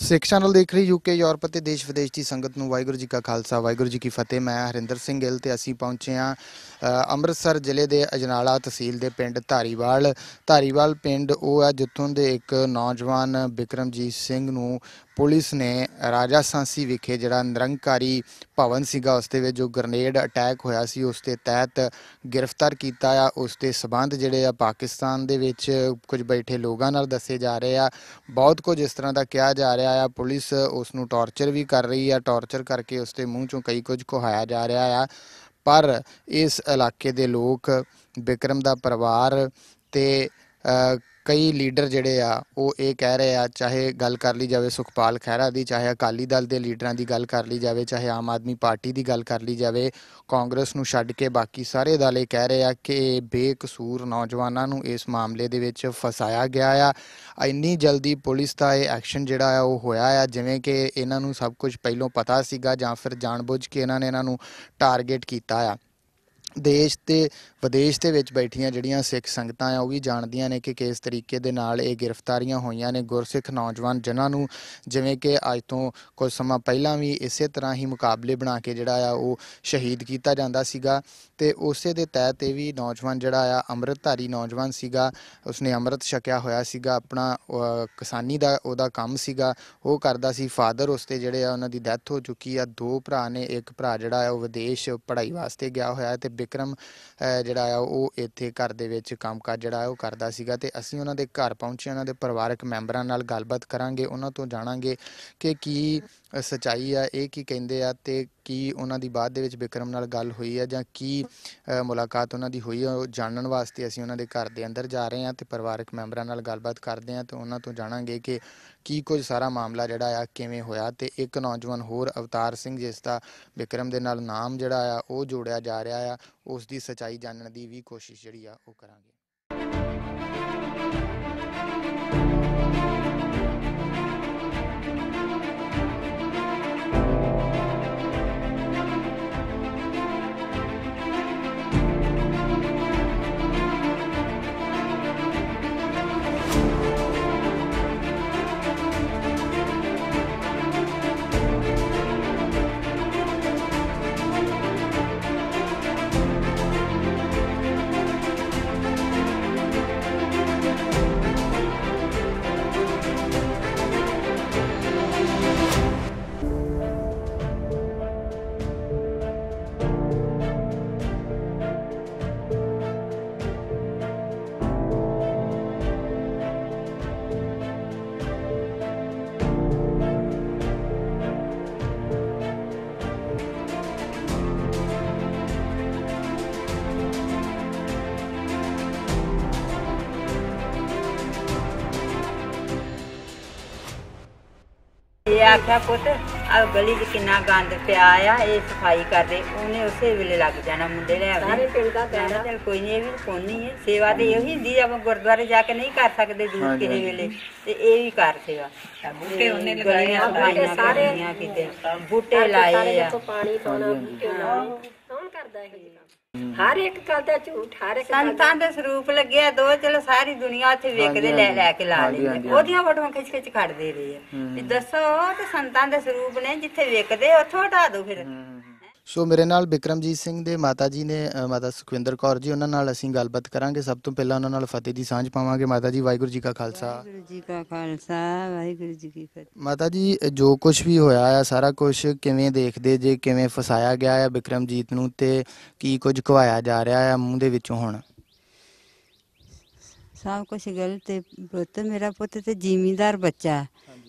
ਸਿੱਖ channel ਦੇਖ ਰਹੀ UK Europe ਅਤੇ ਦੇਸ਼ ਵਿਦੇਸ਼ ਦੀ ਸੰਗਤ ਨੂੰ ਵਾਹਿਗੁਰੂ ਜੀ ਕਾ ਖਾਲਸਾ ਵਾਹਿਗੁਰੂ ਜੀ ਕੀ ਫਤਿਹ। ਮੈਂ ਹਰਿੰਦਰ ਸਿੰਘ ਗਿੱਲ ਤੇ ਅਸੀਂ ਪਹੁੰਚੇ ਹਾਂ ਅੰਮ੍ਰਿਤਸਰ ਜ਼ਿਲ੍ਹੇ ਦੇ ਅਜਨਾਲਾ ਤਹਿਸੀਲ ਦੇ ਪਿੰਡ ਧਾਰੀਵਾਲ ਪਿੰਡ ਉਹ ਹੈ ਜਿੱਥੋਂ ਦੇ ਇੱਕ ਨੌਜਵਾਨ ਬਿਕਰਮਜੀਤ ਸਿੰਘ ਨੂੰ ਪੁਲਿਸ ਨੇ ਰਾਜਾ ਸਾਂਸੀ ਵਿਖੇ ਜਿਹੜਾ ਨਿਰੰਕਾਰੀ ਭਵਨ ਸੀਗਾ ਉਸ ਦੇ ਵਿੱਚ ਜੋ ਗ੍ਰਨੇਡ ਅਟੈਕ ਹੋਇਆ ਸੀ ਉਸ ਦੇ ਤਹਿਤ ਗ੍ਰਿਫਤਾਰ ਕੀਤਾ ਆ। ਉਸ ਦੇ ਸਬੰਧ ਜਿਹੜੇ ਆ ਪਾਕਿਸਤਾਨ ਦੇ ਵਿੱਚ ਕੁਝ ਬੈਠੇ ਲੋਕਾਂ ਨਾਲ ਦੱਸੇ ਜਾ ਰਹੇ ਆ। ਬਹੁਤ ਕੁਝ ਇਸ ਤਰ੍ਹਾਂ ਦਾ ਕਿਹਾ ਜਾ ਰਿਹਾ ਆ। ਪੁਲਿਸ ਉਸ ਨੂੰ ਟੌਰਚਰ ਵੀ ਕਰ ਰਹੀ ਆ, ਟੌਰਚਰ ਕਰਕੇ ਉਸ ਦੇ ਮੂੰਹ ਚੋਂ ਕਈ ਕੁਝ ਕੁਹਾਇਆ ਜਾ ਰਿਹਾ ਆ। ਪਰ ਇਸ ਇਲਾਕੇ ਦੇ ਲੋਕ, ਬਿਕਰਮ ਦਾ ਪਰਿਵਾਰ ਤੇ ਕਈ ਲੀਡਰ ਜਿਹੜੇ ਆ ਉਹ ਇਹ ਕਹਿ ਰਹੇ ਆ, ਚਾਹੇ ਗੱਲ ਕਰ ਲਈ ਜਾਵੇ ਸੁਖਪਾਲ ਖਹਿਰਾ ਦੀ, ਚਾਹੇ ਅਕਾਲੀ ਦਲ ਦੇ ਲੀਡਰਾਂ ਦੀ ਗੱਲ ਕਰ ਲਈ ਜਾਵੇ, ਚਾਹੇ ਆਮ ਆਦਮੀ ਪਾਰਟੀ ਦੀ ਗੱਲ ਕਰ ਲਈ ਜਾਵੇ, ਕਾਂਗਰਸ ਨੂੰ ਛੱਡ ਕੇ ਬਾਕੀ ਸਾਰੇ ਦਲ ਇਹ ਕਹਿ ਰਹੇ ਆ ਕਿ ਬੇਕਸੂਰ ਨੌਜਵਾਨਾਂ ਨੂੰ ਇਸ ਮਾਮਲੇ ਦੇ ਵਿੱਚ ਫਸਾਇਆ ਗਿਆ ਆ। ਇੰਨੀ ਜਲਦੀ ਪੁਲਿਸ ਦਾ ਇਹ ਐਕਸ਼ਨ ਜਿਹੜਾ ਆ ਉਹ ਹੋਇਆ ਆ ਜਿਵੇਂ ਕਿ ਇਹਨਾਂ ਨੂੰ ਸਭ ਕੁਝ ਪਹਿਲੋਂ ਪਤਾ ਸੀਗਾ ਜਾਂ ਫਿਰ ਜਾਣਬੁੱਝ ਕੇ ਇਹਨਾਂ ਨੂੰ ਟਾਰਗੇਟ ਕੀਤਾ ਆ। ਦੇਸ਼ ਤੇ ਵਿਦੇਸ਼ ਦੇ ਵਿੱਚ ਬੈਠੀਆਂ ਜਿਹੜੀਆਂ ਸਿੱਖ ਸੰਗਤਾਂ ਆ ਉਹ ਵੀ ਜਾਣਦੀਆਂ ਨੇ ਕਿ ਕਿਸ ਤਰੀਕੇ ਦੇ ਨਾਲ ਇਹ ਗ੍ਰਿਫਤਾਰੀਆਂ ਹੋਈਆਂ ਨੇ ਗੁਰਸਿੱਖ ਨੌਜਵਾਨ ਜਿਨ੍ਹਾਂ ਨੂੰ ਜਿਵੇਂ ਕਿ ਅੱਜ ਤੋਂ ਕੁਝ ਸਮਾਂ ਪਹਿਲਾਂ ਵੀ ਇਸੇ ਤਰ੍ਹਾਂ ਹੀ ਮੁਕਾਬਲੇ ਬਣਾ ਕੇ ਜਿਹੜਾ ਆ ਉਹ ਸ਼ਹੀਦ ਕੀਤਾ ਜਾਂਦਾ ਸੀਗਾ। ਤੇ ਉਸੇ ਦੇ ਤਹਿਤ ਇਹ ਵੀ ਨੌਜਵਾਨ ਜਿਹੜਾ ਆ ਅੰਮ੍ਰਿਤਧਾਰੀ ਨੌਜਵਾਨ ਸੀਗਾ, ਉਸਨੇ ਅੰਮ੍ਰਿਤ ਛਕਿਆ ਹੋਇਆ ਸੀਗਾ। ਆਪਣਾ ਕਿਸਾਨੀ ਦਾ ਉਹਦਾ ਕੰਮ ਸੀਗਾ, ਉਹ ਕਰਦਾ ਸੀ। ਫਾਦਰ ਉਸਦੇ ਜਿਹੜੇ ਆ ਉਹਨਾਂ ਦੀ ਡੈਥ ਹੋ ਚੁੱਕੀ ਆ। 2 ਭਰਾ ਨੇ, ਇੱਕ ਭਰਾ ਜਿਹੜਾ ਆ ਉਹ ਵਿਦੇਸ਼ ਪੜ੍ਹਾਈ ਵਾਸਤੇ ਗਿਆ ਹੋਇਆ ਤੇ ਬਿਕਰਮ ਜਿਹੜਾ ਆ ਉਹ ਇੱਥੇ ਘਰ ਦੇ ਵਿੱਚ ਕੰਮਕਾਜ ਜਿਹੜਾ ਉਹ ਕਰਦਾ ਸੀਗਾ। ਤੇ ਅਸੀਂ ਉਹਨਾਂ ਦੇ ਘਰ ਪਹੁੰਚੇ, ਉਹਨਾਂ ਦੇ ਪਰਿਵਾਰਕ ਮੈਂਬਰਾਂ ਨਾਲ ਗੱਲਬਾਤ ਕਰਾਂਗੇ, ਉਹਨਾਂ ਤੋਂ ਜਾਣਾਂਗੇ ਕਿ ਕੀ ਸੱਚਾਈ ਆ, ਇਹ ਕੀ ਕਹਿੰਦੇ ਆ ਤੇ ਕੀ ਉਹਨਾਂ ਦੀ ਬਾਅਦ ਦੇ ਵਿੱਚ ਬਿਕਰਮ ਨਾਲ ਗੱਲ ਹੋਈ ਆ ਜਾਂ ਕੀ ਮੁਲਾਕਾਤ ਉਹਨਾਂ ਦੀ ਹੋਈ ਆ। ਉਹ ਜਾਣਨ ਵਾਸਤੇ ਅਸੀਂ ਉਹਨਾਂ ਦੇ ਘਰ ਦੇ ਅੰਦਰ ਜਾ ਰਹੇ ਹਾਂ ਤੇ ਪਰਿਵਾਰਕ ਮੈਂਬਰਾਂ ਨਾਲ ਗੱਲਬਾਤ ਕਰਦੇ ਹਾਂ ਤੇ ਉਹਨਾਂ ਤੋਂ ਜਾਣਾਂਗੇ ਕਿ ਕੀ ਕੁਝ ਸਾਰਾ ਮਾਮਲਾ ਜਿਹੜਾ ਆ ਕਿਵੇਂ ਹੋਇਆ। ਤੇ ਇੱਕ ਨੌਜਵਾਨ ਹੋਰ ਅਵਤਾਰ ਸਿੰਘ, ਜਿਸ ਦਾ ਬਿਕਰਮ ਦੇ ਨਾਲ ਨਾਮ ਜਿਹੜਾ ਆ ਉਹ ਜੋੜਿਆ ਜਾ ਰਿਹਾ ਆ, ਉਸ ਦੀ ਸੱਚਾਈ ਜਾਣਨ ਦੀ ਵੀ ਕੋਸ਼ਿਸ਼ ਜਿਹੜੀ ਆ ਉਹ ਕਰਾਂਗੇ। ये आख्या पुत आ गली च किन्ना गंद पिया आ, ये सफाई कर दे। उन्हें उस वेले लग जाना मुंडे ले चल कोई नहीं, भी कौन नहीं है। सेवा तो यही हुंदी आ, गुरुद्वारे जाके नहीं कर सकते दूर किसी वेले, ते ये भी कर सेवा। बूटे लाए हर एक गल दा झूठ, हर एक संतां दे स्वरूप लगे दो, चलो सारी दुनिया उत्थे वेखदे लैके ला लैंदे, ओदियां फोटोआं खिच खिच कढदे रहे। दसो ते संतां दे स्वरूप ने जिथे वेखदे उत्थों हटा दो फिर। ਸੋ ਮੇਰੇ ਨਾਲ ਬਿਕਰਮਜੀਤ ਸਿੰਘ ਦੇ ਮਾਤਾ ਜੀ ਨੇ, ਮਾਤਾ ਸੁਖਵਿੰਦਰ ਕੌਰ ਜੀ, ਉਹਨਾਂ ਨਾਲ ਅਸੀਂ ਗੱਲਬਾਤ ਕਰਾਂਗੇ। ਸਭ ਤੋਂ ਪਹਿਲਾਂ ਉਹਨਾਂ ਨਾਲ ਫਤਿਹ ਦੀ ਸਾਂਝ ਪਾਵਾਂਗੇ। ਮਾਤਾ ਜੀ, ਵਾਹਿਗੁਰੂ ਜੀ ਕਾ ਖਾਲਸਾ। ਵਾਹਿਗੁਰੂ ਜੀ ਕਾ ਖਾਲਸਾ, ਵਾਹਿਗੁਰੂ ਜੀ ਕੀ ਫਤਿਹ। ਮਾਤਾ ਜੀ, ਜੋ ਕੁਝ ਵੀ ਹੋਇਆ ਆ ਸਾਰਾ ਕੁਝ ਕਿਵੇਂ ਦੇਖਦੇ ਜੇ, ਕਿਵੇਂ ਫਸਾਇਆ ਗਿਆ ਆ ਬਿਕਰਮਜੀਤ ਨੂੰ ਤੇ ਕੀ ਕੁਝ ਘਵਾਇਆ ਜਾ ਰਿਹਾ ਆ ਮੂੰਹ ਦੇ ਵਿੱਚੋਂ ਹੁਣ? ਸਭ ਕੁਝ ਗਲਤ ਹੈ ਪੁੱਤ। ਮੇਰਾ ਪੁੱਤ ਤੇ ਜ਼ਿਮੀਂਦਾਰ ਬੱਚਾ,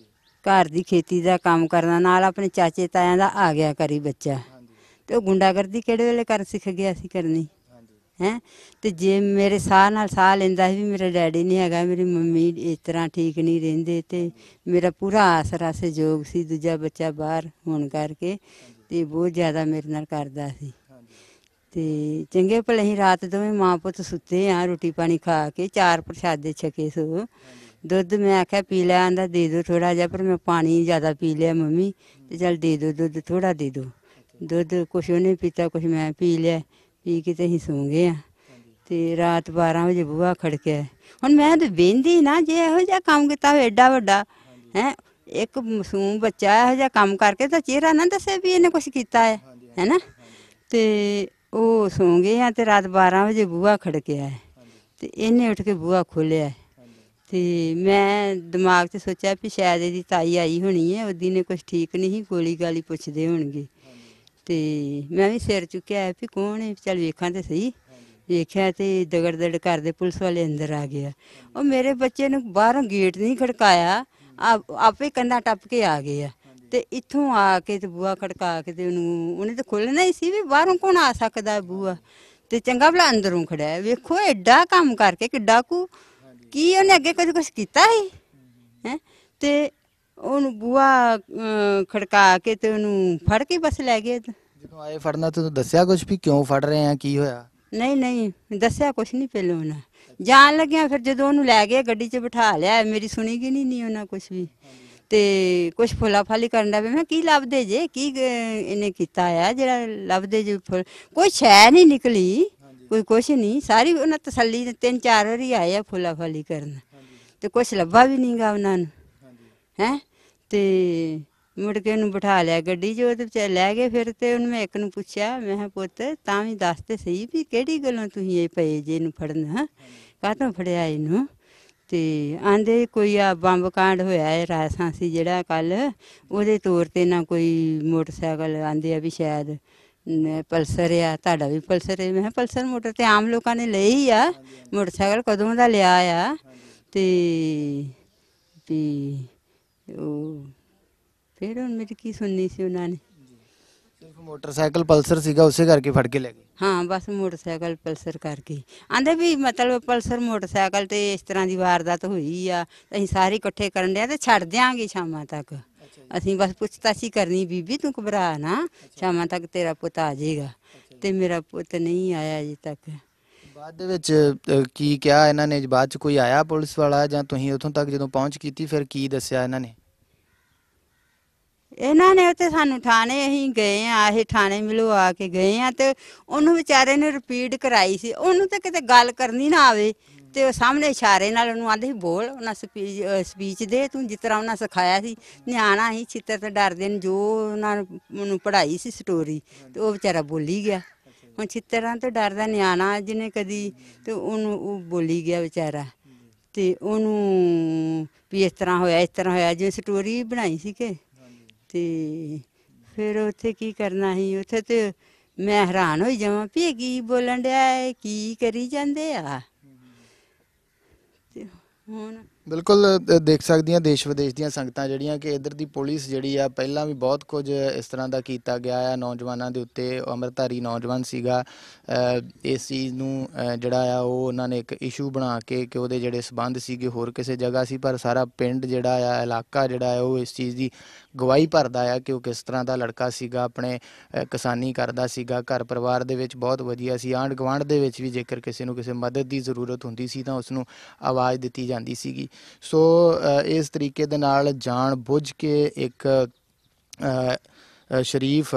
ਘਰ ਦੀ ਖੇਤੀ ਦਾ ਕੰਮ ਕਰਨਾ, ਨਾਲ ਆਪਣੇ ਚਾਚੇ ਤਾਇਆਂ ਦਾ ਆ ਗਿਆ ਕਰੀ ਬੱਚਾ। ਤੇ ਉਹ ਗੁੰਡਾਗਰਦੀ ਕਿਹੜੇ ਵੇਲੇ ਕਰ ਸਿੱਖ ਗਿਆ ਸੀ ਕਰਨੀ ਹੈ। ਤੇ ਜੇ ਮੇਰੇ ਸਾਹ ਨਾਲ ਸਾਹ ਲੈਂਦਾ ਸੀ ਵੀ ਮੇਰਾ ਡੈਡੀ ਨਹੀਂ ਹੈਗਾ, ਮੇਰੀ ਮੰਮੀ ਇਸ ਤਰ੍ਹਾਂ ਠੀਕ ਨਹੀਂ ਰਹਿੰਦੇ, ਤੇ ਮੇਰਾ ਪੂਰਾ ਆਸਰਾ ਸਹਿਯੋਗ ਸੀ। ਦੂਜਾ ਬੱਚਾ ਬਾਹਰ ਹੋਣ ਕਰਕੇ ਤੇ ਬਹੁਤ ਜ਼ਿਆਦਾ ਮੇਰੇ ਨਾਲ ਕਰਦਾ ਸੀ। ਤੇ ਚੰਗੇ ਭਲੇ ਹੀ ਰਾਤ ਦੋਵੇਂ ਮਾਂ ਪੁੱਤ ਸੁੱਤੇ ਆ, ਰੋਟੀ ਪਾਣੀ ਖਾ ਕੇ 4 ਪ੍ਰਸ਼ਾਦੇ ਛਕੇ। ਸੋ ਦੁੱਧ ਮੈਂ ਆਖਿਆ ਪੀ ਲਿਆ, ਆਂਦਾ ਦੇ ਦਿਓ ਥੋੜ੍ਹਾ ਜਿਹਾ, ਪਰ ਮੈਂ ਪਾਣੀ ਜ਼ਿਆਦਾ ਪੀ ਲਿਆ ਮੰਮੀ, ਤੇ ਚੱਲ ਦੇ ਦਿਓ ਦੁੱਧ ਥੋੜ੍ਹਾ ਦੇ ਦਿਓ। ਦੁੱਧ ਕੁਛ ਉਹਨੇ ਪੀਤਾ, ਕੁਛ ਮੈਂ ਪੀ ਲਿਆ। ਪੀ ਕੇ ਤੇ ਅਸੀਂ ਸੌਂ ਗਏ ਆ। ਤੇ ਰਾਤ 12 ਵਜੇ ਬੂਹਾ ਖੜਕਿਆ। ਹੁਣ ਮੈਂ ਤਾਂ ਬਹਿੰਦੀ ਨਾ, ਜੇ ਇਹੋ ਜਿਹਾ ਕੰਮ ਕੀਤਾ ਹੋਵੇ ਐਡਾ ਵੱਡਾ ਹੈ, ਇੱਕ ਮਾਸੂਮ ਬੱਚਾ ਇਹੋ ਜਿਹਾ ਕੰਮ ਕਰਕੇ ਤਾਂ ਚਿਹਰਾ ਨਾ ਦੱਸੇ ਵੀ ਇਹਨੇ ਕੁਛ ਕੀਤਾ ਹੈ ਨਾ। ਤੇ ਉਹ ਸੌਂ ਗਏ ਆ ਤੇ ਰਾਤ 12 ਵਜੇ ਬੂਹਾ ਖੜਕਿਆ ਹੈ ਤੇ ਇਹਨੇ ਉੱਠ ਕੇ ਬੂਹਾ ਖੋਲ੍ਹਿਆ ਤੇ ਮੈਂ ਦਿਮਾਗ 'ਚ ਸੋਚਿਆ ਵੀ ਸ਼ਾਇਦ ਇਹਦੀ ਤਾਈ ਆਈ ਹੋਣੀ ਹੈ, ਉਹਦੀ ਨੇ ਕੁਛ ਠੀਕ ਨਹੀਂ ਸੀ, ਗੋਲੀ ਗਾਲੀ ਪੁੱਛਦੇ ਹੋਣਗੇ। ਤੇ ਮੈਂ ਵੀ ਸਿਰ ਚੁੱਕਿਆ ਵੀ ਕੌਣ ਹੈ, ਚੱਲ ਵੇਖਾਂ ਤੇ ਸਹੀ। ਵੇਖਿਆ ਤੇ ਦਗੜ ਦੜ ਕਰਦੇ ਪੁਲਿਸ ਵਾਲੇ ਅੰਦਰ ਆ ਗਏ ਆ। ਉਹ ਮੇਰੇ ਬੱਚੇ ਨੂੰ ਬਾਹਰੋਂ ਗੇਟ ਨਹੀਂ ਖੜਕਾਇਆ, ਆਪੇ ਕੰਧਾਂ ਟੱਪ ਕੇ ਆ ਗਏ ਆ। ਤੇ ਇੱਥੋਂ ਆ ਕੇ ਤੇ ਬੂਹਾ ਖੜਕਾ ਕੇ ਤੇ ਉਹਨੇ ਤਾਂ ਖੋਲ੍ਹਣਾ ਹੀ ਸੀ ਵੀ ਬਾਹਰੋਂ ਕੌਣ ਆ ਸਕਦਾ ਬੂਹਾ। ਤੇ ਚੰਗਾ ਭਲਾ ਅੰਦਰੋਂ ਖੜਿਆ। ਵੇਖੋ ਐਡਾ ਕੰਮ ਕਰਕੇ ਕਿੱਡਾ ਕੁ ਕੀ ਉਹਨੇ ਅੱਗੇ ਕਦੇ ਕੁਛ ਕੀਤਾ ਸੀ ਹੈ। ਤੇ ਉਹਨੂੰ ਬੂਹਾ ਖੜਕਾ ਕੇ ਤੇ ਉਹਨੂੰ ਫੜ ਕੇ ਬਸ ਲੈ ਗਏ। ਜਦੋਂ ਆਏ ਫੜਨਾ ਤੁਹਾਨੂੰ ਦੱਸਿਆ ਕੁਝ ਵੀ ਕਿਉਂ ਫੜ ਰਹੇ ਆ, ਕੀ ਹੋਇਆ? ਨਹੀਂ ਨਹੀਂ ਦੱਸਿਆ ਕੁਛ ਨਹੀਂ ਪਹਿਲਾਂ ਉਹਨਾਂ। ਜਾਣ ਲੱਗਿਆ ਫਿਰ ਜਦੋਂ ਉਹਨੂੰ ਲੈ ਗਏ ਗੱਡੀ 'ਚ ਬਿਠਾ ਲਿਆ, ਮੇਰੀ ਸੁਣੀ ਗਈ ਨਹੀਂ ਉਹਨਾਂ ਕੁਛ ਵੀ। ਤੇ ਕੁਛ ਫੁੱਲਾ ਫਾਲੀ ਕਰਨ ਦਾ ਮੈਂ ਕੀ ਲੱਭਦੇ ਜੇ, ਕੀ ਇਹਨੇ ਕੀਤਾ ਆ ਜਿਹੜਾ ਲੱਭਦੇ ਜੇ ਫੁੱਲ? ਕੋਈ ਸ਼ੈ ਨਹੀਂ ਨਿਕਲੀ, ਕੋਈ ਕੁਛ ਨਹੀਂ। ਸਾਰੀ ਉਹਨਾਂ ਤਸੱਲੀ 3-4 ਵਾਰੀ ਆਏ ਆ ਫੁੱਲਾ ਫਾਲੀ ਕਰਨ ਤੇ ਕੁਛ ਲੱਭਾ ਵੀ ਨਹੀਂ ਗਾ ਉਹਨਾਂ ਨੂੰ ਹੈ। ਤੇ ਮੁੜ ਕੇ ਉਹਨੂੰ ਬਿਠਾ ਲਿਆ ਗੱਡੀ 'ਚ, ਉਹਦੇ ਵਿੱਚ ਲੈ ਗਏ। ਫਿਰ ਤੇ ਉਹਨੂੰ ਮੈਂ ਇੱਕ ਨੂੰ ਪੁੱਛਿਆ, ਮੈਂ ਕਿਹਾ ਪੁੱਤ ਤਾਂ ਵੀ ਦੱਸ ਤੇ ਸਹੀ ਵੀ ਕਿਹੜੀ ਗੱਲੋਂ ਤੁਸੀਂ ਇਹ ਪਏ ਜੇ ਇਹਨੂੰ ਫੜਨ, ਕਾਹਤੋਂ ਫੜਿਆ ਇਹਨੂੰ? ਤੇ ਆਂਦੇ ਕੋਈ ਆ ਬੰਬ ਕਾਂਡ ਹੋਇਆ ਹੈ ਰਾਜਸਾਂਸੀ ਜਿਹੜਾ ਕੱਲ੍ਹ, ਉਹਦੇ ਤੌਰ 'ਤੇ ਨਾ ਕੋਈ ਮੋਟਰਸਾਈਕਲ ਆਂਦੇ ਆ ਵੀ ਸ਼ਾਇਦ ਪਲਸਰ ਆ, ਤੁਹਾਡਾ ਵੀ ਪਲਸਰ ਹੈ। ਮੈਂ ਕਿਹਾ ਪਲਸਰ ਮੋਟਰ ਤੇ ਆਮ ਲੋਕਾਂ ਨੇ ਲਈ ਹੀ ਆ, ਮੋਟਰਸਾਈਕਲ ਕਦੋਂ ਦਾ ਲਿਆ ਆ। ਤੇ ਵੀ ਉਹ ਫਿਰ ਹੁਣ ਮੇਰੀ ਕੀ ਸੁਣਨੀ ਸੀ ਉਹਨਾਂ ਨੇ। ਸਿਰਫ ਮੋਟਰਸਾਈਕਲ ਪਲਸਰ ਸੀਗਾ, ਉਸੇ ਕਰਕੇ ਫੜ ਕੇ ਲੈ ਗਏ? ਹਾਂ ਬਸ ਮੋਟਰਸਾਈਕਲ ਪਲਸਰ ਕਰਕੇ ਆਂਦੇ ਵੀ ਮਤਲਬ ਪਲਸਰ ਮੋਟਰਸਾਈਕਲ ਤੇ ਇਸ ਤਰ੍ਹਾਂ ਦੀ ਵਾਰਦਾਤ ਹੋਈ ਆ, ਅਸੀਂ ਸਾਰੇ ਇਕੱਠੇ ਕਰਨ ਡਿਆ ਤੇ ਛੱਡ ਦਿਆਂਗੇ ਸ਼ਾਮਾਂ ਤੱਕ। ਅਸੀਂ ਬਸ ਪੁੱਛਤਾਛ ਕਰਨੀ, ਬੀਬੀ ਤੂੰ ਘਬਰਾ ਨਾ, ਸ਼ਾਮਾਂ ਤੱਕ ਤੇਰਾ ਪੁੱਤ ਆ ਜਾਏਗਾ। ਤੇ ਮੇਰਾ ਪੁੱਤ ਨਹੀਂ ਆਇਆ ਅਜੇ ਤੱਕ। ਬਾਅਦ ਦੇ ਵਿੱਚ ਕੀ ਕਿਹਾ ਇਹਨਾਂ ਨੇ? ਬਾਅਦ ਚ ਕੋਈ ਆਇਆ ਪੁਲਿਸ ਵਾਲਾ ਜਾਂ ਤੁਸੀਂ ਉੱਥੋਂ ਤੱਕ ਜਦੋਂ ਪਹੁੰਚ ਕੀਤੀ ਫਿਰ ਕੀ ਦੱਸਿਆ ਇਹਨਾਂ ਨੇ? ਇਹਨਾਂ ਨੇ ਉੱਥੇ ਸਾਨੂੰ ਥਾਣੇ ਅਸੀਂ ਗਏ ਆ, ਇਹ ਥਾਣੇ ਮਿਲਵਾ ਕੇ ਗਏ ਆ। ਤੇ ਉਹਨੂੰ ਵਿਚਾਰੇ ਨੇ ਰਿਪੀਟ ਕਰਾਈ ਸੀ, ਉਹਨੂੰ ਤਾਂ ਕਿਤੇ ਗੱਲ ਕਰਨੀ ਨਾ ਆਵੇ ਤੇ ਉਹ ਸਾਹਮਣੇ ਇਸ਼ਾਰੇ ਨਾਲ ਉਹਨੂੰ ਆਂਦੇ ਸੀ ਬੋਲ, ਉਹਨਾਂ ਸਪੀਚ ਦੇ ਤੂੰ ਜਿਸ ਤਰ੍ਹਾਂ ਉਹਨਾਂ ਸਿਖਾਇਆ ਸੀ। ਨਿਆਣਾ ਸੀ, ਛਿੱਤਰ ਤੋਂ ਡਰਦੇ ਨੇ, ਜੋ ਉਹਨਾਂ ਨੂੰ ਉਹਨੂੰ ਪੜ੍ਹਾਈ ਸੀ ਸਟੋਰੀ ਤੇ ਉਹ ਵਿਚਾਰਾ ਬੋਲੀ ਗਿਆ। ਹੁਣ ਛਿੱਤਰਾਂ ਤੋਂ ਡਰਦਾ ਨਿਆਣਾ ਜਿਹਨੇ ਕਦੀ, ਤੇ ਉਹਨੂੰ ਉਹ ਬੋਲੀ ਗਿਆ ਵਿਚਾਰਾ। ਤੇ ਉਹਨੂੰ ਵੀ ਇਸ ਤਰ੍ਹਾਂ ਹੋਇਆ, ਇਸ ਤਰ੍ਹਾਂ ਹੋਇਆ, ਜਿਵੇਂ ਸਟੋਰੀ ਬਣਾਈ ਸੀ ਕਿ। ਤੇ ਫਿਰ ਉੱਥੇ ਕੀ ਕਰਨਾ ਸੀ? ਉੱਥੇ ਤੇ ਮੈਂ ਹੈਰਾਨ ਹੋਈ ਜਾਵਾਂ ਵੀ ਇਹ ਕੀ ਬੋਲਣ ਡਿਆ, ਕੀ ਕਰੀ ਜਾਂਦੇ ਆ। ਤੇ ਹੁਣ ਬਿਲਕੁਲ ਦੇਖ ਸਕਦੀਆਂ ਦੇਸ਼ ਵਿਦੇਸ਼ ਦੀਆਂ ਸੰਗਤਾਂ ਜਿਹੜੀਆਂ ਕਿ ਇੱਧਰ ਦੀ ਪੁਲਿਸ ਜਿਹੜੀ ਆ, ਪਹਿਲਾਂ ਵੀ ਬਹੁਤ ਕੁਝ ਇਸ ਤਰ੍ਹਾਂ ਦਾ ਕੀਤਾ ਗਿਆ ਆ ਨੌਜਵਾਨਾਂ ਦੇ ਉੱਤੇ। ਅੰਮ੍ਰਿਤਧਾਰੀ ਨੌਜਵਾਨ ਸੀਗਾ, ਇਸ ਚੀਜ਼ ਨੂੰ ਜਿਹੜਾ ਆ ਉਹ ਉਹਨਾਂ ਨੇ ਇੱਕ ਇਸ਼ੂ ਬਣਾ ਕੇ ਕਿ ਉਹਦੇ ਜਿਹੜੇ ਸਬੰਧ ਸੀਗੇ ਹੋਰ ਕਿਸੇ ਜਗ੍ਹਾ ਸੀ, ਪਰ ਸਾਰਾ ਪਿੰਡ ਜਿਹੜਾ ਆ, ਇਲਾਕਾ ਜਿਹੜਾ ਆ, ਉਹ ਇਸ ਚੀਜ਼ ਦੀ ਗਵਾਹੀ ਭਰਦਾ ਆ ਕਿ ਉਹ ਕਿਸ ਤਰ੍ਹਾਂ ਦਾ ਲੜਕਾ ਸੀਗਾ। ਆਪਣੇ ਕਿਸਾਨੀ ਕਰਦਾ ਸੀਗਾ, ਘਰ ਪਰਿਵਾਰ ਦੇ ਵਿੱਚ ਬਹੁਤ ਵਧੀਆ ਸੀ। ਆਂਢ ਗੁਆਂਢ ਦੇ ਵਿੱਚ ਵੀ ਜੇਕਰ ਕਿਸੇ ਨੂੰ ਕਿਸੇ ਮਦਦ ਦੀ ਜ਼ਰੂਰਤ ਹੁੰਦੀ ਸੀ ਤਾਂ ਉਸਨੂੰ ਆਵਾਜ਼ ਦਿੱਤੀ ਜਾਂਦੀ ਸੀਗੀ। ਸੋ ਇਸ ਤਰੀਕੇ ਦੇ ਨਾਲ ਜਾਣ ਬੁੱਝ ਕੇ ਇੱਕ ਸ਼ਰੀਫ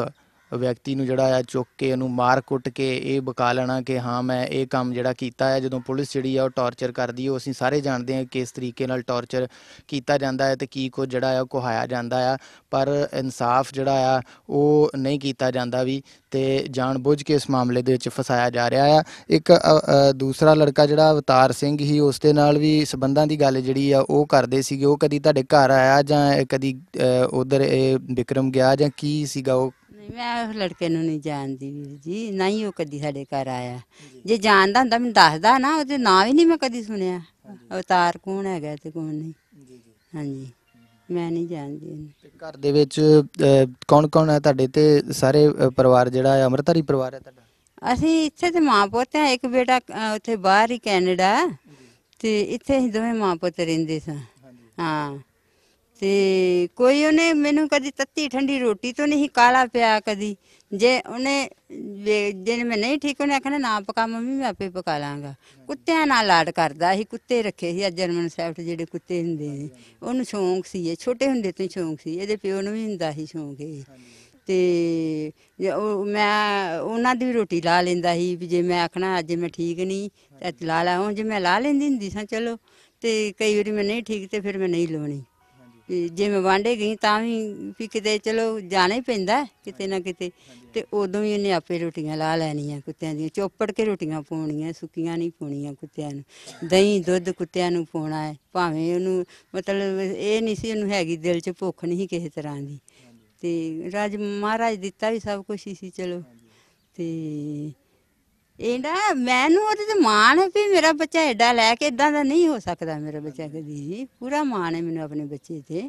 ਵਿਅਕਤੀ ਨੂੰ ਜਿਹੜਾ ਆ ਚੁੱਕ ਕੇ ਉਹਨੂੰ ਮਾਰ ਕੁੱਟ ਕੇ ਇਹ ਬਕਾ ਲੈਣਾ ਕਿ ਹਾਂ ਮੈਂ ਇਹ ਕੰਮ ਜਿਹੜਾ ਕੀਤਾ ਹੈ। ਜਦੋਂ ਪੁਲਿਸ ਜਿਹੜੀ ਆ ਉਹ ਟੌਰਚਰ ਕਰਦੀ ਹੈ, ਉਹ ਅਸੀਂ ਸਾਰੇ ਜਾਣਦੇ ਹਾਂ ਕਿ ਇਸ ਤਰੀਕੇ ਨਾਲ ਟੌਰਚਰ ਕੀਤਾ ਜਾਂਦਾ ਹੈ ਤੇ ਕੀ ਕੁਝ ਜਿਹੜਾ ਆ ਉਹ ਕੁਹਾਇਆ ਜਾਂਦਾ ਆ, ਪਰ ਇਨਸਾਫ ਜਿਹੜਾ ਆ ਉਹ ਨਹੀਂ ਕੀਤਾ ਜਾਂਦਾ ਵੀ, ਤੇ ਜਾਣ ਬੁੱਝ ਕੇ ਇਸ ਮਾਮਲੇ ਦੇ ਵਿੱਚ ਫਸਾਇਆ ਜਾ ਰਿਹਾ ਆ। ਇੱਕ ਦੂਸਰਾ ਲੜਕਾ ਜਿਹੜਾ ਅਵਤਾਰ ਸਿੰਘ ਹੀ, ਉਸ ਦੇ ਨਾਲ ਵੀ ਸੰਬੰਧਾਂ ਦੀ ਗੱਲ ਜਿਹੜੀ ਆ ਉਹ ਕਰਦੇ ਸੀਗੇ। ਉਹ ਕਦੀ ਤੁਹਾਡੇ ਘਰ ਆਇਆ ਜਾਂ ਕਦੀ ਉੱਧਰ ਇਹ ਵਿਕਰਮ ਗਿਆ ਜਾਂ ਕੀ ਸੀਗਾ ਉਹ? ਨਹੀਂ ਮੈਂ ਉਸ ਲੜਕੇ ਨੂੰ ਨਹੀਂ ਜਾਣਦੀ ਵੀਰ ਜੀ, ਨਾ ਹੀ ਉਹ ਕਦੀ ਸਾਡੇ ਘਰ ਆਇਆ। ਜੇ ਜਾਣਦਾ ਹੁੰਦਾ ਮੈਨੂੰ ਦੱਸਦਾ ਨਾ, ਉਹਦੇ ਨਾਂ ਵੀ ਨਹੀਂ ਮੈਂ ਕਦੀ ਸੁਣਿਆ। ਅਵਤਾਰ ਕੌਣ ਹੈਗਾ ਤੇ ਕੌਣ ਨਹੀਂ, ਹਾਂਜੀ ਮੈਂ ਨਹੀਂ ਜਾਣਦੀ ਉਹਨੂੰ। ਘਰ ਦੇ ਵਿੱਚ ਕੌਣ ਕੌਣ ਹੈ ਤੁਹਾਡੇ? ਤੇ ਸਾਰੇ ਪਰਿਵਾਰ ਜਿਹੜਾ ਹੈ ਅੰਮ੍ਰਿਤਧਾਰੀ ਪਰਿਵਾਰ ਹੈ ਤੁਹਾਡਾ? ਅਸੀਂ ਇੱਥੇ ਤੇ ਮਾਂ ਪੁੱਤ ਹਾਂ, ਇੱਕ ਬੇਟਾ ਉੱਥੇ ਬਾਹਰ ਹੀ ਕੈਨੇਡਾ, ਤੇ ਇੱਥੇ ਅਸੀਂ ਦੋਵੇਂ ਮਾਂ ਪੁੱਤ ਰਹਿੰਦੇ ਸਾਂ। ਹਾਂ ਤੇ ਕੋਈ ਉਹਨੇ ਮੈਨੂੰ ਕਦੀ ਤੱਤੀ ਠੰਡੀ ਰੋਟੀ ਤੋਂ ਨਹੀਂ ਕਾਲਾ ਪਿਆ ਕਦੀ। ਜੇ ਉਹਨੇ ਜੇ ਮੈਂ ਨਹੀਂ ਠੀਕ, ਉਹਨੇ ਆਖਣਾ ਨਾ ਪਕਾ ਮੰਮੀ ਮੈਂ ਆਪੇ ਪਕਾ ਲਾਂਗਾ। ਕੁੱਤਿਆਂ ਨਾਲ ਲਾਡ ਕਰਦਾ ਸੀ, ਕੁੱਤੇ ਰੱਖੇ ਸੀ ਜਰਮਨ ਸ਼ੈਫਰਡ ਜਿਹੜੇ ਕੁੱਤੇ ਹੁੰਦੇ ਨੇ, ਉਹਨੂੰ ਸ਼ੌਂਕ ਸੀ, ਇਹ ਛੋਟੇ ਹੁੰਦੇ ਤੋਂ ਹੀ ਸ਼ੌਂਕ ਸੀ। ਇਹਦੇ ਪਿਓ ਨੂੰ ਵੀ ਹੁੰਦਾ ਸੀ ਸ਼ੌਂਕ ਇਹ। ਤੇ ਮੈਂ ਉਹਨਾਂ ਦੀ ਵੀ ਰੋਟੀ ਲਾ ਲੈਂਦਾ ਸੀ ਵੀ ਜੇ ਮੈਂ ਆਖਣਾ ਅੱਜ ਮੈਂ ਠੀਕ ਨਹੀਂ ਤਾਂ ਲਾ ਲਾ। ਹੁਣ ਜੇ ਮੈਂ ਲਾ ਲੈਂਦੀ ਹੁੰਦੀ ਸਾਂ ਚਲੋ, ਤੇ ਕਈ ਵਾਰੀ ਮੈਂ ਨਹੀਂ ਠੀਕ ਤੇ ਫਿਰ ਮੈਂ ਨਹੀਂ ਲਾਉਣੀ। ਜੇ ਮੈਂ ਵਾਂਢੇ ਗਈ ਤਾਂ ਵੀ ਕਿਤੇ ਚਲੋ ਜਾਣਾ ਹੀ ਪੈਂਦਾ ਕਿਤੇ ਨਾ ਕਿਤੇ, ਤੇ ਉਦੋਂ ਵੀ ਉਹਨੇ ਆਪੇ ਰੋਟੀਆਂ ਲਾ ਲੈਣੀਆਂ ਕੁੱਤਿਆਂ ਦੀਆਂ, ਚੋਪੜ ਕੇ ਰੋਟੀਆਂ ਪਾਉਣੀਆਂ, ਸੁੱਕੀਆਂ ਨਹੀਂ ਪਾਉਣੀਆਂ ਕੁੱਤਿਆਂ ਨੂੰ। ਦਹੀਂ ਦੁੱਧ ਕੁੱਤਿਆਂ ਨੂੰ ਪਾਉਣਾ ਹੈ, ਭਾਵੇਂ ਉਹਨੂੰ ਮਤਲਬ ਇਹ ਨਹੀਂ ਸੀ ਉਹਨੂੰ ਹੈਗੀ ਦਿਲ 'ਚ ਭੁੱਖ ਨਹੀਂ ਸੀ ਕਿਸੇ ਤਰ੍ਹਾਂ ਦੀ। ਤੇ ਮਹਾਰਾਜ ਦਿੱਤਾ ਵੀ ਸਭ ਕੁਛ ਹੀ ਸੀ ਚਲੋ। ਤੇ ਇਹਦਾ ਮੈਨੂੰ ਉਹਦੇ ਤੇ ਮਾਣ ਹੈ ਵੀ ਮੇਰਾ ਬੱਚਾ ਐਡਾ ਲੈ ਕੇ ਏਦਾਂ ਦਾ ਨਹੀਂ ਹੋ ਸਕਦਾ। ਮੇਰਾ ਬੱਚਾ ਕਦੀ ਪੂਰਾ ਮਾਣ ਹੈ ਮੈਨੂੰ ਆਪਣੇ ਬੱਚੇ ਤੇ।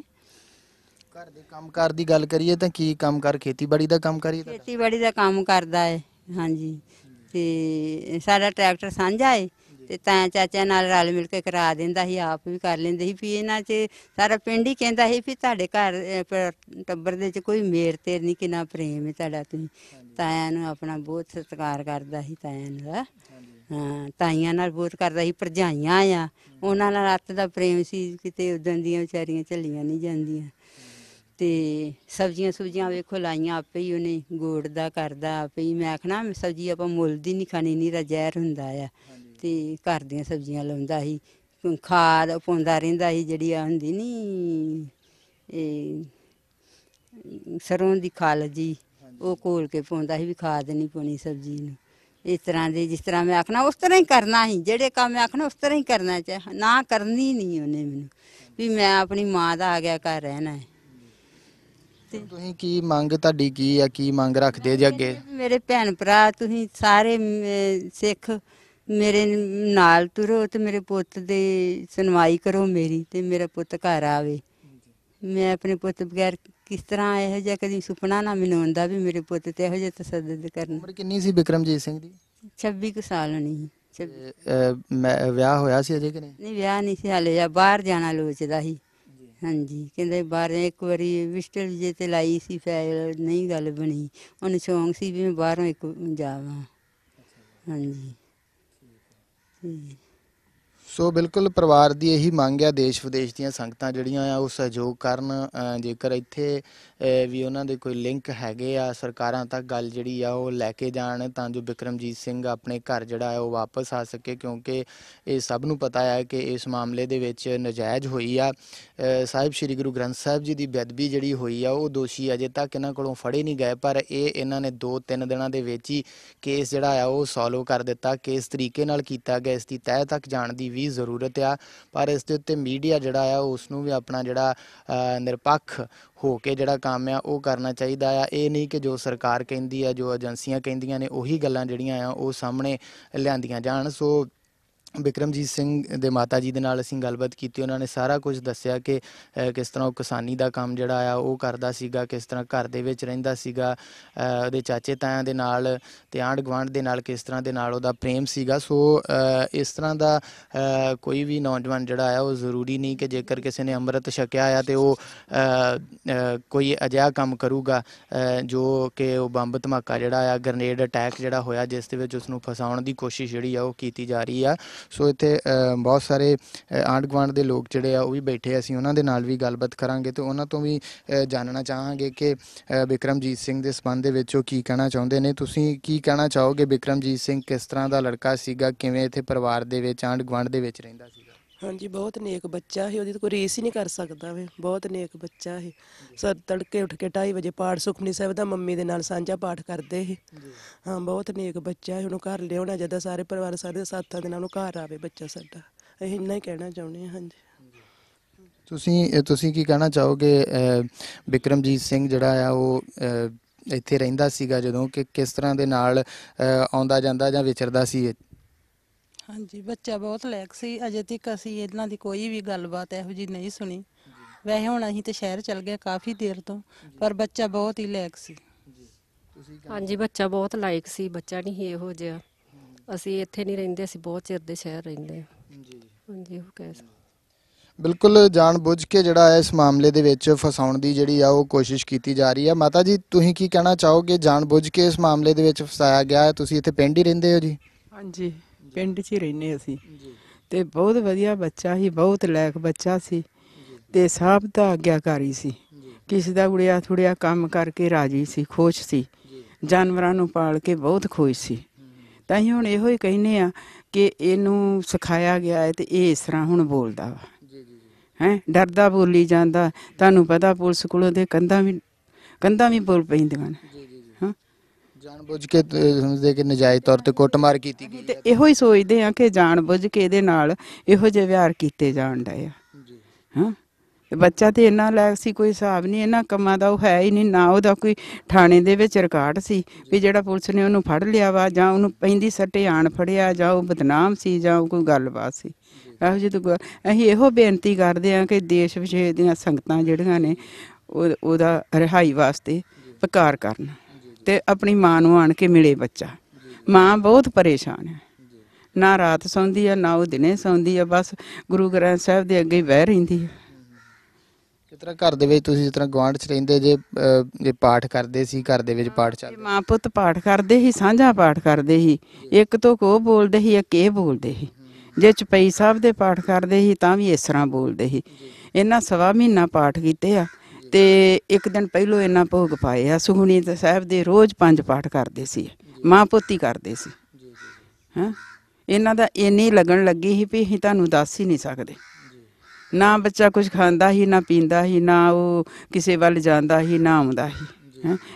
ਘਰ ਦੇ ਕੰਮਕਾਰ ਦੀ ਗੱਲ ਕਰੀਏ ਤਾਂ ਕੀ ਕੰਮਕਾਰ, ਖੇਤੀਬਾੜੀ ਦਾ ਕੰਮ ਕਰੀਏ? ਖੇਤੀਬਾੜੀ ਦਾ ਕੰਮ ਕਰਦਾ ਹੈ, ਹਾਂਜੀ। ਤੇ ਸਾਡਾ ਟਰੈਕਟਰ ਸਾਂਝਾ ਹੈ, ਤੇ ਤਾਂ ਚਾਚਾ ਨਾਲ ਰਲ ਮਿਲ ਕੇ ਕਰਾ ਦਿੰਦਾ ਸੀ, ਆਪ ਵੀ ਕਰ ਲੈਂਦੇ ਸੀ। ਵੀ ਇਹਨਾਂ 'ਚ ਸਾਰਾ ਪਿੰਡ ਹੀ ਕਹਿੰਦਾ ਸੀ ਵੀ ਤੁਹਾਡੇ ਘਰ ਟੱਬਰ ਦੇ 'ਚ ਕੋਈ ਮੇਰ ਤੇਰ ਨਹੀਂ, ਕਿੰਨਾ ਪ੍ਰੇਮ ਹੈ ਤੁਹਾਡਾ। ਤੁਸੀਂ ਤਾਇਆਂ ਨੂੰ ਆਪਣਾ ਬਹੁਤ ਸਤਿਕਾਰ ਕਰਦਾ ਸੀ, ਤਾਇਆਂ ਦਾ। ਹਾਂ, ਤਾਈਆਂ ਨਾਲ ਬਹੁਤ ਕਰਦਾ ਸੀ। ਭਰਜਾਈਆਂ ਆ, ਉਹਨਾਂ ਨਾਲ ਅੱਤ ਦਾ ਪ੍ਰੇਮ ਸੀ, ਕਿਤੇ ਉਦਣ ਦੀਆਂ ਵਿਚਾਰੀਆਂ ਝੱਲੀਆਂ ਨਹੀਂ ਜਾਂਦੀਆਂ। ਤੇ ਸਬਜ਼ੀਆਂ ਸੁਬਜ਼ੀਆਂ ਵੇਖੋ ਲਾਈਆਂ ਆਪੇ ਹੀ ਉਹਨੇ, ਗੋੜ ਦਾ ਕਰਦਾ ਆਪੇ ਹੀ। ਮੈਂ ਆਖਣਾ ਸਬਜ਼ੀ ਆਪਾਂ ਮੁੱਲ ਦੀ ਨਹੀਂ ਖਾਣੀ, ਨੀਰਾ ਜ਼ਹਿਰ ਹੁੰਦਾ ਆ। ਤੇ ਘਰ ਦੀਆਂ ਸਬਜ਼ੀਆਂ ਲਾਉਂਦਾ ਸੀ, ਖਾਦ ਪਾਉਂਦਾ ਰਹਿੰਦਾ ਸੀ, ਜਿਹੜੀ ਆ ਹੁੰਦੀ ਨੀ ਇਹ ਸਰੋਂ ਦੀ ਖਲ ਜੀ, ਉਹ ਘੋਲ ਕੇ ਪਾਉਂਦਾ ਸੀ ਵੀ ਖਾਦ ਨਹੀਂ ਪਾਉਣੀ ਸਬਜ਼ੀ ਨੂੰ। ਇਸ ਤਰ੍ਹਾਂ ਦੇ ਜਿਸ ਤਰ੍ਹਾਂ ਮੈਂ ਆਖਣਾ ਉਸ ਤਰ੍ਹਾਂ ਹੀ ਕਰਨਾ ਸੀ, ਜਿਹੜੇ ਕੰਮ ਮੈਂ ਆਖਣਾ ਉਸ ਤਰ੍ਹਾਂ ਹੀ ਕਰਨਾ, ਚਾਹੇ ਨਾ ਕਰਨੀ ਨਹੀਂ ਉਹਨੇ ਮੈਨੂੰ, ਵੀ ਮੈਂ ਆਪਣੀ ਮਾਂ ਦਾ ਆ ਗਿਆ ਘਰ ਰਹਿਣਾ ਹੈ। ਤੁਸੀਂ ਕੀ ਮੰਗ, ਤੁਹਾਡੀ ਕੀ ਆ, ਕੀ ਮੰਗ ਰੱਖਦੇ ਜੇ ਅੱਗੇ? ਮੇਰੇ ਭੈਣ ਭਰਾ ਤੁਸੀਂ ਸਾਰੇ ਸਿੱਖ ਮੇਰੇ ਨਾਲ ਤੁਰੋ ਤੇ ਮੇਰੇ ਪੁੱਤ ਦੇ ਸੁਣਵਾਈ ਕਰੋ ਮੇਰੀ, ਤੇ ਮੇਰਾ ਪੁੱਤ ਘਰ ਆਵੇ। ਮੈਂ ਆਪਣੇ ਪੁੱਤ ਬਗੈਰ ਕਿਸ ਤਰ੍ਹਾਂ ਇਹੋ ਜਿਹਾ ਕਦੀ ਸੁਪਨਾ ਨਾ ਮੈਨੂੰ ਆਉਂਦਾ ਵੀ ਮੇਰੇ ਪੁੱਤ ਤੇ ਇਹੋ ਜਿਹਾ ਤਸੱਦਦ ਕਰਨ। ਉਮਰ ਕਿੰਨੀ ਸੀ ਬਿਕਰਮਜੀਤ ਸਿੰਘ ਦੀ? 26 ਕੁ ਸਾਲ ਹੋਣੀ। ਵਿਆਹ ਹੋਇਆ ਸੀ ਅਜੇ ਕਿ ਨਹੀਂ? ਨਹੀਂ, ਵਿਆਹ ਨਹੀਂ ਸੀ ਹਾਲੇ, ਜਾਂ ਬਾਹਰ ਜਾਣਾ ਲੋਚਦਾ ਸੀ। ਹਾਂਜੀ, ਕਹਿੰਦੇ ਬਾਹਰ ਇੱਕ ਵਾਰੀ ਵਿਜ਼ਟਰ ਵੀਜ਼ੇ ਤੇ ਲਾਈ ਸੀ, ਫਾਈਲ ਨਹੀਂ ਗੱਲ ਬਣੀ। ਉਹਨੂੰ ਸ਼ੌਂਕ ਸੀ ਵੀ ਮੈਂ ਬਾਹਰੋਂ ਇੱਕ ਜਾਵਾਂ। ਹਾਂਜੀ। ਸੋ ਬਿਲਕੁਲ ਪਰਿਵਾਰ ਦੀ ਇਹੀ ਮੰਗ ਆ, ਦੇਸ਼ ਵਿਦੇਸ਼ ਦੀਆਂ ਸੰਗਤਾਂ ਜਿਹੜੀਆਂ ਆ ਉਹ ਸਹਿਯੋਗ ਕਰਨ। ਜੇਕਰ ਇੱਥੇ ਵੀ ਉਹਨਾਂ ਦੇ ਕੋਈ ਲਿੰਕ ਹੈਗੇ ਆ, ਸਰਕਾਰਾਂ ਤੱਕ ਗੱਲ ਜਿਹੜੀ ਆ ਉਹ ਲੈ ਕੇ ਜਾਣ, ਤਾਂ ਜੋ ਬਿਕਰਮਜੀਤ ਸਿੰਘ ਆਪਣੇ ਘਰ ਜਿਹੜਾ ਹੈ ਉਹ ਵਾਪਸ ਆ ਸਕੇ। ਕਿਉਂਕਿ ਇਹ ਸਭ ਨੂੰ ਪਤਾ ਹੈ ਕਿ ਇਸ ਮਾਮਲੇ ਦੇ ਵਿੱਚ ਨਜਾਇਜ਼ ਹੋਈ ਆ। ਸਾਹਿਬ ਸ਼੍ਰੀ ਗੁਰੂ ਗ੍ਰੰਥ ਸਾਹਿਬ ਜੀ ਦੀ ਬੇਅਦਬੀ ਜਿਹੜੀ ਹੋਈ ਆ, ਉਹ ਦੋਸ਼ੀ ਅਜੇ ਤੱਕ ਇਹਨਾਂ ਕੋਲੋਂ ਫੜੇ ਨਹੀਂ ਗਏ, ਪਰ ਇਹਨਾਂ ਨੇ 2-3 ਦਿਨਾਂ ਦੇ ਵਿੱਚ ਹੀ ਕੇਸ ਜਿਹੜਾ ਆ ਉਹ ਸੋਲਵ ਕਰ ਦਿੱਤਾ। ਕਿਸ ਤਰੀਕੇ ਨਾਲ ਕੀਤਾ ਗਿਆ, ਇਸ ਦੀ ਤਹਿ ਤੱਕ ਜਾਣ ਦੀ ਵੀ ਜ਼ਰੂਰਤ ਆ, ਪਰ ਇਸ ਦੇ ਉੱਤੇ ਮੀਡੀਆ ਜਿਹੜਾ ਆ ਉਸ ਨੂੰ ਵੀ ਆਪਣਾ ਜਿਹੜਾ ਨਿਰਪੱਖ ਹੋ ਕੇ ਜਿਹੜਾ ਕੰਮ ਆ ਉਹ ਕਰਨਾ ਚਾਹੀਦਾ ਆ। ਇਹ ਨਹੀਂ ਕਿ ਜੋ ਸਰਕਾਰ ਕਹਿੰਦੀ ਆ, ਜੋ ਏਜੰਸੀਆਂ ਕਹਿੰਦੀਆਂ ਨੇ, ਉਹੀ ਗੱਲਾਂ ਜਿਹੜੀਆਂ ਆ ਉਹ ਸਾਹਮਣੇ ਲਿਆਂਦੀਆਂ ਜਾਣ। ਸੋ ਬਿਕਰਮਜੀਤ ਸਿੰਘ ਦੇ ਮਾਤਾ ਜੀ ਦੇ ਨਾਲ ਅਸੀਂ ਗੱਲਬਾਤ ਕੀਤੀ, ਉਹਨਾਂ ਨੇ ਸਾਰਾ ਕੁਝ ਦੱਸਿਆ ਕਿ ਕਿਸ ਤਰ੍ਹਾਂ ਉਹ ਕਿਸਾਨੀ ਦਾ ਕੰਮ ਜਿਹੜਾ ਆ ਉਹ ਕਰਦਾ ਸੀਗਾ, ਕਿਸ ਤਰ੍ਹਾਂ ਘਰ ਦੇ ਵਿੱਚ ਰਹਿੰਦਾ ਸੀਗਾ, ਉਹਦੇ ਚਾਚੇ ਤਾਇਆਂ ਦੇ ਨਾਲ ਅਤੇ ਆਂਢ ਗੁਆਂਢ ਦੇ ਨਾਲ ਕਿਸ ਤਰ੍ਹਾਂ ਦੇ ਨਾਲ ਉਹਦਾ ਪ੍ਰੇਮ ਸੀਗਾ। ਸੋ ਇਸ ਤਰ੍ਹਾਂ ਦਾ ਕੋਈ ਵੀ ਨੌਜਵਾਨ ਜਿਹੜਾ ਆ ਉਹ ਜ਼ਰੂਰੀ ਨਹੀਂ ਕਿ ਜੇਕਰ ਕਿਸੇ ਨੇ ਅੰਮ੍ਰਿਤ ਛਕਿਆ ਆ ਅਤੇ ਉਹ ਕੋਈ ਅਜਿਹਾ ਕੰਮ ਕਰੂਗਾ ਜੋ ਕਿ ਉਹ ਬੰਬ ਧਮਾਕਾ ਜਿਹੜਾ ਆ, ਗਰਨੇਡ ਅਟੈਕ ਜਿਹੜਾ ਹੋਇਆ, ਜਿਸ ਦੇ ਵਿੱਚ ਉਸਨੂੰ ਫਸਾਉਣ ਦੀ ਕੋਸ਼ਿਸ਼ ਜਿਹੜੀ ਆ ਉਹ ਕੀਤੀ ਜਾ ਰਹੀ ਆ। ਸੋ ਇੱਥੇ ਬਹੁਤ ਸਾਰੇ ਆਂਢ ਗੁਆਂਢ ਦੇ ਲੋਕ ਜਿਹੜੇ ਆ ਉਹ ਵੀ ਬੈਠੇ, ਅਸੀਂ ਉਹਨਾਂ ਦੇ ਨਾਲ ਵੀ ਗੱਲਬਾਤ ਕਰਾਂਗੇ ਅਤੇ ਉਹਨਾਂ ਤੋਂ ਵੀ ਜਾਣਨਾ ਚਾਹਾਂਗੇ ਕਿ ਬਿਕਰਮਜੀਤ ਸਿੰਘ ਦੇ ਸੰਬੰਧ ਦੇ ਵਿੱਚ ਉਹ ਕੀ ਕਹਿਣਾ ਚਾਹੁੰਦੇ ਨੇ। ਤੁਸੀਂ ਕੀ ਕਹਿਣਾ ਚਾਹੋਗੇ? ਬਿਕਰਮਜੀਤ ਸਿੰਘ ਕਿਸ ਤਰ੍ਹਾਂ ਦਾ ਲੜਕਾ ਸੀਗਾ, ਕਿਵੇਂ ਇੱਥੇ ਪਰਿਵਾਰ ਦੇ ਵਿੱਚ ਆਂਢ ਗੁਆਂਢ ਦੇ ਵਿੱਚ ਰਹਿੰਦਾ ਸੀਗਾ? ਹਾਂਜੀ, ਬਹੁਤ ਨੇਕ ਬੱਚਾ ਸੀ, ਉਹਦੀ ਤਾਂ ਕੋਈ ਰੀਸ ਹੀ ਨਹੀਂ ਕਰ ਸਕਦਾ ਵੇ। ਬਹੁਤ ਨੇਕ ਬੱਚਾ ਸੀ। ਤੜਕੇ ਉੱਠ ਕੇ 2:30 ਵਜੇ ਪਾਠ ਸੁਖਮਨੀ ਸਾਹਿਬ ਦਾ ਮੰਮੀ ਦੇ ਨਾਲ ਸਾਂਝਾ ਪਾਠ ਕਰਦੇ ਸੀ। ਹਾਂ, ਬਹੁਤ ਨੇਕ ਬੱਚਾ ਸੀ। ਉਹਨੂੰ ਘਰ ਲਿਆਉਣਾ ਜਦੋਂ ਸਾਰੇ ਪਰਿਵਾਰ ਸਾਰੇ ਸਾਥਾਂ ਦੇ ਨਾਲ ਉਹਨੂੰ ਘਰ ਆਵੇ ਬੱਚਾ ਸਾਡਾ, ਅਸੀਂ ਇੰਨਾ ਹੀ ਕਹਿਣਾ ਚਾਹੁੰਦੇ ਹਾਂ। ਹਾਂਜੀ, ਤੁਸੀਂ ਕੀ ਕਹਿਣਾ ਚਾਹੋਗੇ? ਬਿਕਰਮਜੀਤ ਸਿੰਘ ਜਿਹੜਾ ਆ ਉਹ ਇੱਥੇ ਰਹਿੰਦਾ ਸੀਗਾ ਜਦੋਂ, ਕਿ ਕਿਸ ਤਰ੍ਹਾਂ ਦੇ ਨਾਲ ਆਉਂਦਾ ਜਾਂਦਾ ਜਾਂ ਵਿਚਰਦਾ ਸੀ? ਹਾਂਜੀ, ਬੱਚਾ ਬਹੁਤ ਲਾਇਕ ਸੀ। ਅਜੇ ਤੱਕ ਅਸੀਂ ਇਹਨਾਂ ਦੀ ਕੋਈ ਵੀ ਗੱਲਬਾਤ ਇਹੋ ਜਿਹੀ ਨਹੀਂ ਸੁਣੀ। ਵੈਸੇ ਹੁਣ ਅਸੀਂ ਤੇ ਸ਼ਹਿਰ ਚਲ ਗਏ ਕਾਫੀ ਦੇਰ ਤੋਂ, ਪਰ ਬੱਚਾ ਬਹੁਤ ਹੀ ਲਾਇਕ ਸੀ। ਹਾਂਜੀ, ਬੱਚਾ ਬਹੁਤ ਲਾਇਕ ਸੀ, ਬੱਚਾ ਨਹੀਂ ਇਹੋ ਜਿਹਾ। ਅਸੀਂ ਇੱਥੇ ਨਹੀਂ ਰਹਿੰਦੇ, ਅਸੀਂ ਬਹੁਤ ਚਿਰ ਦੇ ਸ਼ਹਿਰ ਰਹਿੰਦੇ ਹਾਂ। ਹਾਂਜੀ, ਉਹ ਕਹਿ ਬਿਲਕੁਲ ਜਾਣ ਬੁੱਝ ਕੇ ਜਿਹੜਾ ਹੈ ਇਸ ਮਾਮਲੇ ਦੇ ਵਿੱਚ ਫਸਾਉਣ ਦੀ ਜਿਹੜੀ ਆ ਉਹ ਕੋਸ਼ਿਸ਼ ਕੀਤੀ ਜਾ ਰਹੀ ਹੈ। ਮਾਤਾ ਜੀ, ਤੁਸੀਂ ਕੀ ਕਹਿਣਾ ਚਾਹੋਗੇ? ਜਾਣ ਬੁੱਝ ਕੇ ਇਸ ਮਾਮਲੇ ਦੇ ਵਿੱਚ ਫਸਾਇਆ ਗਿਆ ਹੈ। ਤੁਸੀਂ ਇੱਥੇ ਪਿੰਡ ਹੀ ਰਹਿੰਦੇ ਹੋ ਜੀ? ਹਾਂਜੀ, ਪਿੰਡ 'ਚ ਹੀ ਰਹਿੰਦੇ ਅਸੀਂ। ਤੇ ਬਹੁਤ ਵਧੀਆ ਬੱਚਾ ਸੀ, ਬਹੁਤ ਲਾਇਕ ਬੱਚਾ ਸੀ, ਤੇ ਸਭ ਦਾ ਆਗਿਆਕਾਰੀ ਸੀ। ਕਿਸੇ ਦਾ ਉੜਿਆ ਥੁੜਿਆ ਕੰਮ ਕਰਕੇ ਰਾਜੀ ਸੀ, ਖੁਸ਼ ਸੀ। ਜਾਨਵਰਾਂ ਨੂੰ ਪਾਲ ਕੇ ਬਹੁਤ ਖੁਸ਼ ਸੀ। ਤਾਂ ਅਸੀਂ ਹੁਣ ਇਹੋ ਹੀ ਕਹਿੰਦੇ ਆ ਕਿ ਇਹਨੂੰ ਸਿਖਾਇਆ ਗਿਆ ਹੈ ਤੇ ਇਹ ਇਸ ਤਰ੍ਹਾਂ ਹੁਣ ਬੋਲਦਾ ਵਾ। ਹੈ ਡਰਦਾ ਬੋਲੀ ਜਾਂਦਾ। ਤੁਹਾਨੂੰ ਪਤਾ ਪੁਲਿਸ ਕੋਲੋਂ ਤੇ ਕੰਧਾਂ ਵੀ ਬੋਲ ਪੈਂਦੀਆਂ ਨੇ। ਹਾਂ ਜਾਣਬੁੱਝ ਕੇ ਸਮਝਦੇ ਕਿ ਨਜਾਇਜ਼ ਤੌਰ ਤੇ ਕੁੱਟਮਾਰ ਕੀਤੀ ਗਈ ਤੇ ਹੈ। ਇਹੋ ਹੀ ਸੋਚਦੇ ਆ ਕਿ ਜਾਣ ਬੁੱਝ ਕੇ ਇਹਦੇ ਨਾਲ ਇਹੋ ਜਿਹੇ ਵਿਹਾਰ ਕੀਤੇ ਜਾਣ ਡਏ ਆ। ਹਾਂ ਤੇ ਬੱਚਾ ਤੇ ਇੰਨਾ ਲਾਇਕ ਸੀ, ਕੋਈ ਹਿਸਾਬ ਨਹੀਂ। ਇਹਨਾਂ ਕੰਮਾਂ ਦਾ ਉਹ ਹੈ ਹੀ ਨਹੀਂ। ਨਾ ਉਹਦਾ ਕੋਈ ਥਾਣੇ ਦੇ ਵਿੱਚ ਰਿਕਾਰਡ ਸੀ ਵੀ ਜਿਹੜਾ ਪੁਲਿਸ ਨੇ ਉਹਨੂੰ ਫੜ ਲਿਆ ਵਾ, ਜਾਂ ਉਹਨੂੰ ਪੈਂਦੀ ਸੱਟੇ ਆਣ ਫੜਿਆ, ਜਾਂ ਉਹ ਬਦਨਾਮ ਸੀ, ਜਾਂ ਉਹ ਕੋਈ ਗੱਲਬਾਤ ਸੀ। ਇਹੋ ਜਿਹੀ ਤਾਂ ਅਸੀਂ ਇਹੋ ਬੇਨਤੀ ਕਰਦੇ ਹਾਂ ਕਿ ਦੇਸ਼ ਵਿਦੇਸ਼ ਦੀਆਂ ਸੰਗਤਾਂ ਜਿਹੜੀਆਂ ਨੇ ਉਹਦਾ ਰਿਹਾਈ ਵਾਸਤੇ ਪੁਕਾਰ ਕਰਨ ਤੇ ਆਪਣੀ ਮਾਂ ਨੂੰ ਆਣ ਕੇ ਮਿਲੇ ਬੱਚਾ। ਮਾਂ ਬਹੁਤ ਪਰੇਸ਼ਾਨ ਹੈ, ਨਾ ਰਾਤ ਸੌਂਦੀ ਆ ਨਾ ਉਹ ਦਿਨੇ ਸੌਂਦੀ ਆ, ਬਸ ਗੁਰੂ ਗ੍ਰੰਥ ਸਾਹਿਬ ਦੇ ਅੱਗੇ ਹੀ ਬਹਿ ਰਹਿੰਦੀ ਹੈ। ਜਿਸ ਤਰ੍ਹਾਂ ਘਰ ਦੇ ਵਿੱਚ ਤੁਸੀਂ ਜਿਸ ਤਰ੍ਹਾਂ ਗੁਆਂਢ 'ਚ ਰਹਿੰਦੇ ਜੇ ਪਾਠ ਕਰਦੇ ਸੀ, ਘਰ ਦੇ ਵਿੱਚ ਪਾਠ ਚੱਲਦੇ, ਮਾਂ ਪੁੱਤ ਪਾਠ ਕਰਦੇ ਸੀ, ਸਾਂਝਾ ਪਾਠ ਕਰਦੇ ਸੀ। ਇੱਕ ਤੋਂ ਉਹ ਬੋਲਦੇ ਸੀ, ਇੱਕ ਇਹ ਬੋਲਦੇ ਸੀ। ਜੇ ਚਪਈ ਸਾਹਿਬ ਦੇ ਪਾਠ ਕਰਦੇ ਸੀ ਤਾਂ ਵੀ ਇਸ ਤਰ੍ਹਾਂ ਬੋਲਦੇ ਸੀ। ਇਹਨਾਂ 1.25 ਮਹੀਨਾ ਪਾਠ ਕੀਤੇ ਆ ਤੇ ਇੱਕ ਦਿਨ ਪਹਿਲੋਂ ਇਹਨਾਂ ਭੋਗ ਪਾਏ ਆ। ਸੁਖਮਨੀ ਸਾਹਿਬ ਦੇ ਰੋਜ਼ 5 ਪਾਠ ਕਰਦੇ ਸੀ, ਮਾਂ ਪੁੱਤ ਹੀ ਕਰਦੇ ਸੀ। ਹਾਂ ਇਹਨਾਂ ਦਾ ਇੰਨੀ ਲੱਗਣ ਲੱਗੀ ਸੀ ਵੀ ਅਸੀਂ ਤੁਹਾਨੂੰ ਦੱਸ ਹੀ ਨਹੀਂ ਸਕਦੇ। ਨਾ ਬੱਚਾ ਕੁਝ ਖਾਂਦਾ ਸੀ, ਨਾ ਪੀਂਦਾ ਸੀ, ਨਾ ਉਹ ਕਿਸੇ ਵੱਲ ਜਾਂਦਾ ਸੀ, ਨਾ ਆਉਂਦਾ ਸੀ।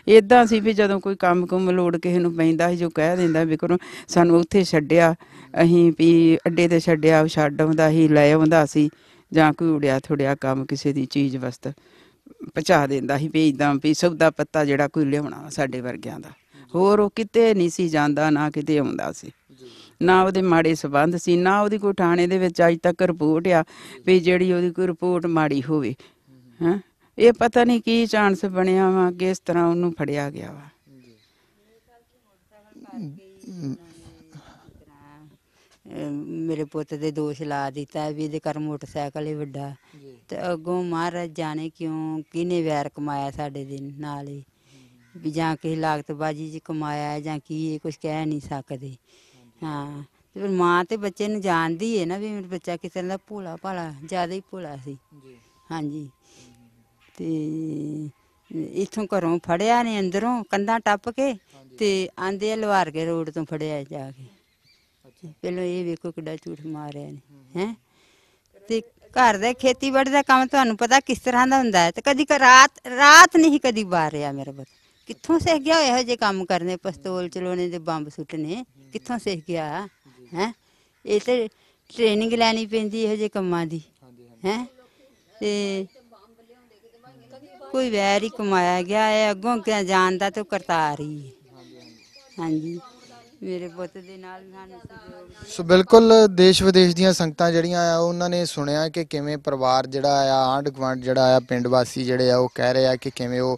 ਇੱਦਾਂ ਸੀ ਵੀ ਜਦੋਂ ਕੋਈ ਕੰਮ ਕੁੰਮ ਲੋੜ ਕਿਸੇ ਨੂੰ ਪੈਂਦਾ ਸੀ, ਜੋ ਕਹਿ ਦਿੰਦਾ ਵੀ ਕਰੋ ਸਾਨੂੰ ਉੱਥੇ ਛੱਡਿਆ, ਅਸੀਂ ਵੀ ਅੱਡੇ ਤੇ ਛੱਡਿਆ, ਉਹ ਛੱਡ ਆਉਂਦਾ ਸੀ, ਲੈ ਆਉਂਦਾ ਸੀ। ਜਾਂ ਕੋਈ ਉੜਿਆ ਥੁੜਿਆ ਕੰਮ ਕਿਸੇ ਦੀ ਚੀਜ਼ ਵਸਤ ਪਹੁੰਚਾ ਦਿੰਦਾ ਸੀ ਵੀ ਇੱਦਾਂ ਵੀ ਸੌਦਾ ਪੱਤਾ ਜਿਹੜਾ ਕੋਈ ਲਿਆਉਣਾ ਸਾਡੇ ਵਰਗਿਆਂ ਦਾ। ਹੋਰ ਉਹ ਕਿਤੇ ਨਹੀਂ ਸੀ ਜਾਂਦਾ, ਨਾ ਕਿਤੇ ਆਉਂਦਾ ਸੀ, ਨਾ ਉਹਦੇ ਮਾੜੇ ਸੰਬੰਧ ਸੀ, ਨਾ ਉਹਦੀ ਕੋਈ ਥਾਣੇ ਦੇ ਵਿੱਚ ਅੱਜ ਤੱਕ ਰਿਪੋਰਟ ਆ ਵੀ ਜਿਹੜੀ ਉਹਦੀ ਕੋਈ ਰਿਪੋਰਟ ਮਾੜੀ ਹੋਵੇ। ਹਾਂ ਇਹ ਪਤਾ ਨਹੀਂ ਕੀ ਚਾਂਸ ਬਣਿਆ ਵਾ, ਕਿਸ ਤਰ੍ਹਾਂ ਉਹਨੂੰ ਫੜਿਆ ਗਿਆ ਵਾ। ਮੇਰੇ ਪੁੱਤ ਦੇ ਦੋਸ਼ ਲਾ ਦਿੱਤਾ ਵੀ ਇਹਦੇ ਘਰ ਮੋਟਰਸਾਈਕਲ ਹੀ ਵੱਡਾ, ਤੇ ਅੱਗੋਂ ਮਹਾਰਾਜ ਜਾਣੇ ਕਿਉਂ ਕਿਹਨੇ ਵੈਰ ਕਮਾਇਆ ਸਾਡੇ ਦੇ ਨਾਲ ਹੀ, ਵੀ ਜਾਂ ਕਿਸੇ ਲਾਗਤਬਾਜੀ 'ਚ ਕਮਾਇਆ ਜਾਂ ਕੀ, ਇਹ ਕੁਛ ਕਹਿ ਨਹੀਂ ਸਕਦੇ। ਹਾਂ ਤੇ ਫਿਰ ਮਾਂ ਤੇ ਬੱਚੇ ਨੂੰ ਜਾਣਦੀ ਹੈ ਨਾ ਵੀ ਮੇਰਾ ਬੱਚਾ ਕਿਸ ਤਰ੍ਹਾਂ ਦਾ ਭੋਲਾ ਭਾਲਾ, ਜ਼ਿਆਦਾ ਹੀ ਭੋਲਾ ਸੀ। ਹਾਂਜੀ ਤੇ ਇੱਥੋਂ ਘਰੋਂ ਫੜਿਆ ਨੇ, ਅੰਦਰੋਂ ਕੰਧਾਂ ਟੱਪ ਕੇ ਤੇ ਆਂਦੇ ਲਵਾਰ ਕੇ ਰੋਡ ਤੋਂ ਫੜਿਆ ਜਾ ਕੇ। ਪਹਿਲਾਂ ਇਹ ਵੇਖੋ ਕਿੱਡਾ ਝੂਠ ਮਾਰਿਆ ਨੇ। ਹੈਂ ਤੇ ਘਰ ਦਾ ਖੇਤੀਬਾੜੀ ਦਾ ਕੰਮ ਤੁਹਾਨੂੰ ਪਤਾ ਕਿਸ ਤਰ੍ਹਾਂ ਦਾ ਹੁੰਦਾ ਹੈ। ਤੇ ਕਦੀ ਰਾਤ ਨਹੀਂ ਕਦੀ ਬਾਹਰ ਰਿਹਾ ਮੇਰਾ ਪੁੱਤ। ਕਿੱਥੋਂ ਸਿੱਖ ਗਿਆ ਇਹੋ ਜਿਹੇ ਕੰਮ ਕਰਨੇ, ਪਿਸਤੌਲ ਚਲਾਉਣੇ ਤੇ ਬੰਬ ਸੁੱਟਣੇ, ਕਿੱਥੋਂ ਸਿੱਖ ਗਿਆ? ਹੈਂ ਇਹ ਤੇ ਟ੍ਰੇਨਿੰਗ ਲੈਣੀ ਪੈਂਦੀ ਇਹੋ ਜਿਹੇ ਕੰਮਾਂ ਦੀ। ਹੈਂ ਤੇ ਕੋਈ ਵੈਰ ਹੀ ਕਮਾਇਆ ਗਿਆ ਹੈ, ਅੱਗੋਂ ਕਿਆ ਜਾਣਦਾ ਤੇ ਉਹ ਕਰਤਾਰ ਹੀ ਹੈ। ਹਾਂਜੀ ਮੇਰੇ ਪੁੱਤ ਦੇ ਨਾਲ ਸਾਨੂੰ ਸਹਿਯੋਗ। ਸੋ ਬਿਲਕੁਲ ਦੇਸ਼ ਵਿਦੇਸ਼ ਦੀਆਂ ਸੰਗਤਾਂ ਜਿਹੜੀਆਂ ਆ ਉਹਨਾਂ ਨੇ ਸੁਣਿਆ ਕਿ ਕਿਵੇਂ ਪਰਿਵਾਰ ਜਿਹੜਾ ਆ, ਆਂਢ ਗੁਆਂਢ ਜਿਹੜਾ ਆ, ਪਿੰਡ ਵਾਸੀ ਜਿਹੜੇ ਆ ਉਹ ਕਹਿ ਰਹੇ ਆ ਕਿ ਕਿਵੇਂ ਉਹ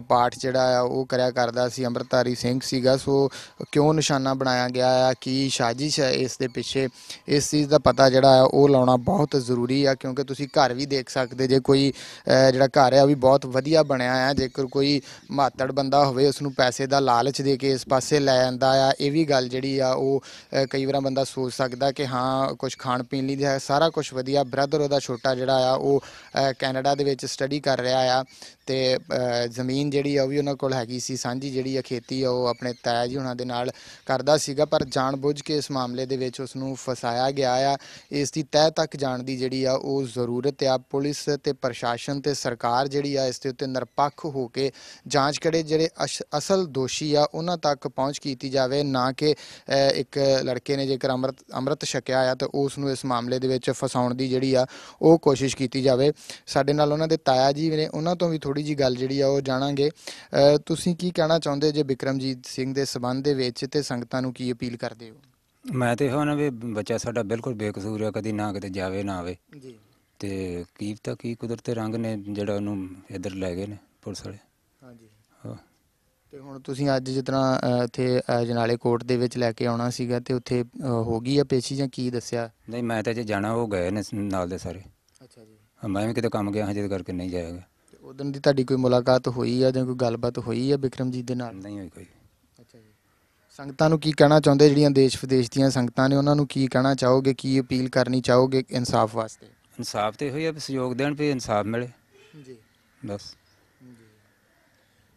ਪਾਠ ਜਿਹੜਾ ਆ ਉਹ ਕਰਿਆ ਕਰਦਾ ਸੀ, ਅੰਮ੍ਰਿਤਧਾਰੀ ਸਿੰਘ ਸੀਗਾ। ਸੋ ਕਿਉਂ ਨਿਸ਼ਾਨਾ ਬਣਾਇਆ ਗਿਆ ਆ, ਕੀ ਸਾਜ਼ਿਸ਼ ਹੈ ਇਸ ਦੇ ਪਿੱਛੇ, ਇਸ ਚੀਜ਼ ਦਾ ਪਤਾ ਜਿਹੜਾ ਆ ਉਹ ਲਾਉਣਾ ਬਹੁਤ ਜ਼ਰੂਰੀ ਆ। ਕਿਉਂਕਿ ਤੁਸੀਂ ਘਰ ਵੀ ਦੇਖ ਸਕਦੇ ਜੇ, ਕੋਈ ਜਿਹੜਾ ਘਰ ਆ ਉਹ ਵੀ ਬਹੁਤ ਵਧੀਆ ਬਣਿਆ ਆ। ਜੇਕਰ ਕੋਈ ਮਾਤੜ ਬੰਦਾ ਹੋਵੇ ਉਸਨੂੰ ਪੈਸੇ ਦਾ ਲਾਲਚ ਦੇ ਕੇ ਇਸ ਪਾਸੇ ਲੈ ਜਾਂਦਾ ਆ, ਇਹ ਵੀ ਗੱਲ ਜਿਹੜੀ ਆ ਉਹ ਕਈ ਵਾਰ ਬੰਦਾ ਸੋਚ ਸਕਦਾ ਕਿ ਹਾਂ ਕੁਝ ਖਾਣ ਪੀਣ ਲਈ ਹੈ, ਸਾਰਾ ਕੁਝ ਵਧੀਆ। ਬ੍ਰਦਰ ਉਹਦਾ ਛੋਟਾ ਜਿਹੜਾ ਆ ਉਹ ਕੈਨੇਡਾ ਦੇ ਵਿੱਚ ਸਟੱਡੀ ਕਰ ਰਿਹਾ ਆ ਤੇ ਜ਼ਮੀਨ ਜਿਹੜੀ ਆ ਉਹ ਵੀ ਉਹਨਾਂ ਕੋਲ ਹੈਗੀ ਸੀ, ਸਾਂਝੀ ਜਿਹੜੀ ਆ ਖੇਤੀ ਆ ਉਹ ਆਪਣੇ ਤਾਇਆ ਜੀ ਉਹਨਾਂ ਦੇ ਨਾਲ ਕਰਦਾ ਸੀਗਾ। ਪਰ ਜਾਣ ਬੁੱਝ ਕੇ ਇਸ ਮਾਮਲੇ ਦੇ ਵਿੱਚ ਉਸ ਨੂੰ ਫਸਾਇਆ ਗਿਆ ਆ। ਇਸ ਦੀ ਤਹਿ ਤੱਕ ਜਾਣ ਦੀ ਜਿਹੜੀ ਆ ਉਹ ਜ਼ਰੂਰਤ ਆ। ਪੁਲਿਸ ਤੇ ਪ੍ਰਸ਼ਾਸਨ ਤੇ ਸਰਕਾਰ ਜਿਹੜੀ ਆ ਇਸ ਦੇ ਉੱਤੇ ਨਿਰਪੱਖ ਹੋ ਕੇ ਜਾਂਚ ਕਰੇ, ਜਿਹੜੇ ਅਸਲ ਦੋਸ਼ੀ ਆ ਉਹਨਾਂ ਤੱਕ ਪਹੁੰਚ ਕੀਤੀ ਜਾਵੇ, ਨਾ ਕਿ ਇੱਕ ਲੜਕੇ ਨੇ ਜੇਕਰ ਅੰਮ੍ਰਿਤ ਛਕਿਆ ਆ ਤਾਂ ਉਸ ਨੂੰ ਇਸ ਮਾਮਲੇ ਦੇ ਵਿੱਚ ਫਸਾਉਣ ਦੀ ਜਿਹੜੀ ਆ ਉਹ ਕੋਸ਼ਿਸ਼ ਕੀਤੀ ਜਾਵੇ। ਸਾਡੇ ਨਾਲ ਉਹਨਾਂ ਦੇ ਤਾਇਆ ਜੀ ਨੇ, ਉਹਨਾਂ ਤੋਂ ਵੀ ਥੋੜ੍ਹੀ ਜਿਹੀ ਗੱਲ ਜਿਹੜੀ ਆ ਉਹ ਜਾਣਾਂਗੇ। ਤੁਸੀਂ ਕੀ ਕਹਿਣਾ ਚਾਹੁੰਦੇ ਜੇ ਬਿਕਰਮਜੀਤ ਸਿੰਘ ਦੇ ਸਬੰਧ ਦੇ ਵਿੱਚ, ਤੇ ਸੰਗਤਾਂ ਨੂੰ ਕੀ ਅਪੀਲ ਕਰਦੇ ਹੋ? ਮੈਂ ਤੇ ਇਹੋ ਨਾ ਵੀ ਬੱਚਾ ਸਾਡਾ ਬਿਲਕੁਲ ਬੇਕਸੂਰ ਆ, ਕਦੀ ਨਾ ਕਿਤੇ ਜਾਵੇ ਨਾ ਆਵੇ ਜੀ। ਤੇ ਕੀ ਤਾਂ ਕੀ ਕੁਦਰਤੀ ਰੰਗ ਨੇ ਜਿਹੜਾ ਉਹਨੂੰ ਇੱਧਰ ਲੈ ਗਏ ਨੇ ਪੁਲਿਸ ਵਾਲੇ। ਹਾਂਜੀ ਹਾਂ ਤੇ ਹੁਣ ਤੁਸੀਂ ਅੱਜ ਜਿਸ ਤਰ੍ਹਾਂ ਇੱਥੇ ਅਜਨਾਲੇ ਕੋਰਟ ਦੇ ਵਿੱਚ ਲੈ ਕੇ ਆਉਣਾ ਸੀਗਾ ਤੇ ਉੱਥੇ ਹੋ ਗਈ ਆ ਪੇਸ਼ੀ ਜਾਂ ਕੀ ਦੱਸਿਆ? ਨਹੀਂ ਮੈਂ ਤਾਂ ਜੇ ਜਾਣਾ ਉਹ ਗਏ ਨੇ ਨਾਲ ਦੇ ਸਾਰੇ। ਅੱਛਾ ਜੀ। ਮੈਂ ਵੀ ਕਿਤੇ ਕੰਮ ਗਿਆ ਹਾਂ ਜਿਹਦੇ ਕਰਕੇ ਨਹੀਂ ਜਾਏਗਾ। ਉਦੋਂ ਦੀ ਤੁਹਾਡੀ ਕੋਈ ਮੁਲਾਕਾਤ ਹੋਈ ਆ ਜਾਂ ਕੋਈ ਗੱਲਬਾਤ ਹੋਈ ਆ ਬਿਕਰਮਜੀਤ ਦੇ ਨਾਲ? ਨਹੀਂ ਹੋਈ ਕੋਈ। ਅੱਛਾ ਜੀ। ਸੰਗਤਾਂ ਨੂੰ ਕੀ ਕਹਿਣਾ ਚਾਹੁੰਦੇ, ਜਿਹੜੀਆਂ ਦੇਸ਼ ਵਿਦੇਸ਼ ਦੀਆਂ ਸੰਗਤਾਂ ਨੇ ਉਹਨਾਂ ਨੂੰ ਕੀ ਕਹਿਣਾ ਚਾਹੋਗੇ, ਕੀ ਅਪੀਲ ਕਰਨੀ ਚਾਹੋਗੇ ਇਨਸਾਫ ਵਾਸਤੇ? ਇਨਸਾਫ ਤੇ ਇਹੋ ਹੀ ਆ ਵੀ ਸਹਿਯੋਗ ਦੇਣ ਵੀ ਇਨਸਾਫ ਮਿਲੇ ਜੀ ਬਸ।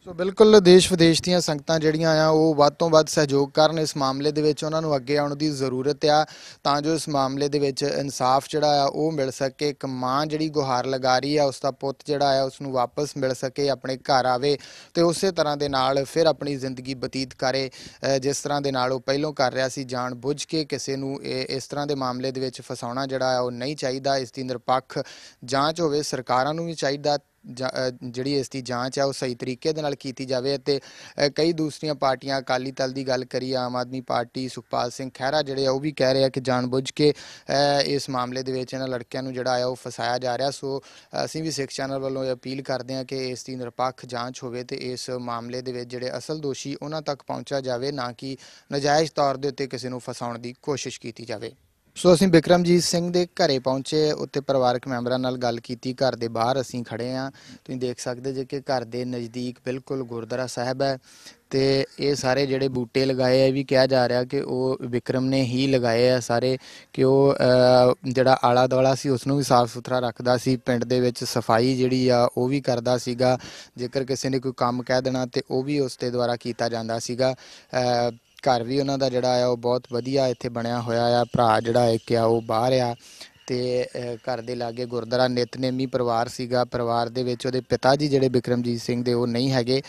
ਸੋ ਬਿਲਕੁਲ ਦੇਸ਼ ਵਿਦੇਸ਼ ਦੀਆਂ ਸੰਗਤਾਂ ਜਿਹੜੀਆਂ ਆ ਉਹ ਵੱਧ ਤੋਂ ਵੱਧ ਸਹਿਯੋਗ ਕਰਨ ਇਸ ਮਾਮਲੇ ਦੇ ਵਿੱਚ। ਉਹਨਾਂ ਨੂੰ ਅੱਗੇ ਆਉਣ ਦੀ ਜ਼ਰੂਰਤ ਆ ਤਾਂ ਜੋ ਇਸ ਮਾਮਲੇ ਦੇ ਵਿੱਚ ਇਨਸਾਫ ਜਿਹੜਾ ਆ ਉਹ ਮਿਲ ਸਕੇ। ਇੱਕ ਮਾਂ ਜਿਹੜੀ ਗੁਹਾਰ ਲਗਾ ਰਹੀ ਆ, ਉਸ ਦਾ ਪੁੱਤ ਜਿਹੜਾ ਆ ਉਸ ਨੂੰ ਵਾਪਸ ਮਿਲ ਸਕੇ, ਆਪਣੇ ਘਰ ਆਵੇ ਤੇ ਉਸੇ ਤਰ੍ਹਾਂ ਦੇ ਨਾਲ ਫਿਰ ਆਪਣੀ ਜ਼ਿੰਦਗੀ ਬਤੀਤ ਕਰੇ ਜਿਸ ਤਰ੍ਹਾਂ ਦੇ ਨਾਲ ਉਹ ਪਹਿਲੋਂ ਕਰ ਰਿਹਾ ਸੀ। ਜਾਣ ਬੁੱਝ ਕੇ ਕਿਸੇ ਨੂੰ ਇਸ ਤਰ੍ਹਾਂ ਦੇ ਮਾਮਲੇ ਦੇ ਵਿੱਚ ਫਸਾਉਣਾ ਜਿਹੜਾ ਆ ਉਹ ਨਹੀਂ ਚਾਹੀਦਾ। ਇਸ ਦੀ ਨਿਰਪੱਖ ਜਾਂਚ ਹੋਵੇ। ਸਰਕਾਰਾਂ ਨੂੰ ਵੀ ਚਾਹੀਦਾ ਜਿਹੜੀ ਇਸ ਦੀ ਜਾਂਚ ਹੈ ਉਹ ਸਹੀ ਤਰੀਕੇ ਦੇ ਨਾਲ ਕੀਤੀ ਜਾਵੇ। ਅਤੇ ਕਈ ਦੂਸਰੀਆਂ ਪਾਰਟੀਆਂ, ਅਕਾਲੀ ਦਲ ਦੀ ਗੱਲ ਕਰੀਏ, ਆਮ ਆਦਮੀ ਪਾਰਟੀ, ਸੁਖਪਾਲ ਸਿੰਘ ਖਹਿਰਾ ਜਿਹੜੇ ਆ ਉਹ ਵੀ ਕਹਿ ਰਹੇ ਆ ਕਿ ਜਾਣ ਬੁੱਝ ਕੇ ਇਸ ਮਾਮਲੇ ਦੇ ਵਿੱਚ ਇਹਨਾਂ ਲੜਕਿਆਂ ਨੂੰ ਜਿਹੜਾ ਆ ਉਹ ਫਸਾਇਆ ਜਾ ਰਿਹਾ। ਸੋ ਅਸੀਂ ਵੀ ਸਿੱਖ ਚੈਨਲ ਵੱਲੋਂ ਇਹ ਅਪੀਲ ਕਰਦੇ ਹਾਂ ਕਿ ਇਸ ਦੀ ਨਿਰਪੱਖ ਜਾਂਚ ਹੋਵੇ ਤੇ ਇਸ ਮਾਮਲੇ ਦੇ ਵਿੱਚ ਜਿਹੜੇ ਅਸਲ ਦੋਸ਼ੀ ਉਹਨਾਂ ਤੱਕ ਪਹੁੰਚਿਆ ਜਾਵੇ, ਨਾ ਕਿ ਨਜਾਇਜ਼ ਤੌਰ ਦੇ ਉੱਤੇ ਕਿਸੇ ਨੂੰ ਫਸਾਉਣ ਦੀ ਕੋਸ਼ਿਸ਼ ਕੀਤੀ ਜਾਵੇ। ਸੋ ਅਸੀਂ ਬਿਕਰਮਜੀਤ ਸਿੰਘ ਦੇ ਘਰੇ ਪਹੁੰਚੇ, ਉੱਤੇ ਪਰਿਵਾਰਕ ਮੈਂਬਰਾਂ ਨਾਲ ਗੱਲ ਕੀਤੀ। ਘਰ ਦੇ ਬਾਹਰ ਅਸੀਂ ਖੜੇ ਹਾਂ, ਤੁਸੀਂ ਦੇਖ ਸਕਦੇ ਜੇ ਕਿ ਘਰ ਦੇ ਨਜ਼ਦੀਕ ਬਿਲਕੁਲ ਗੁਰਦੁਆਰਾ ਸਾਹਿਬ ਹੈ ਤੇ ਇਹ ਸਾਰੇ ਜਿਹੜੇ ਬੂਟੇ ਲਗਾਏ ਆ ਵੀ ਕਿਹਾ ਜਾ ਰਿਹਾ ਕਿ ਉਹ ਵਿਕਰਮ ਨੇ ਹੀ ਲਗਾਏ ਆ ਸਾਰੇ, ਕਿ ਉਹ ਜਿਹੜਾ ਆਲਾ ਦੁਆਲਾ ਸੀ ਉਸ ਨੂੰ ਵੀ ਸਾਫ਼ ਸੁਥਰਾ ਰੱਖਦਾ ਸੀ। ਪਿੰਡ ਦੇ ਵਿੱਚ ਸਫਾਈ ਜਿਹੜੀ ਆ ਉਹ ਵੀ ਕਰਦਾ ਸੀਗਾ। ਜੇਕਰ ਕਿਸੇ ਨੇ ਕੋਈ ਕੰਮ ਕਹਿ ਦੇਣਾ ਤੇ ਉਹ ਵੀ ਉਸ ਦੇ ਦੁਆਰਾ ਕੀਤਾ ਜਾਂਦਾ ਸੀਗਾ। ਘਰ ਵੀ ਉਹਨਾਂ ਦਾ ਜਿਹੜਾ ਆ ਉਹ ਬਹੁਤ ਵਧੀਆ ਇੱਥੇ ਬਣਿਆ ਹੋਇਆ ਆ। ਭਰਾ ਜਿਹੜਾ ਇੱਕ ਆ ਉਹ ਬਾਹਰ ਆ ਤੇ ਘਰ ਦੇ ਲਾਗੇ ਗੁਰਦੁਆਰਾ। ਨਿਤਨੇਮੀ ਪਰਿਵਾਰ ਸੀਗਾ। ਪਰਿਵਾਰ ਦੇ ਵਿੱਚ ਉਹਦੇ ਪਿਤਾ ਜੀ ਜਿਹੜੇ ਬਿਕਰਮਜੀਤ ਸਿੰਘ ਦੇ ਉਹ ਨਹੀਂ ਹੈਗੇ।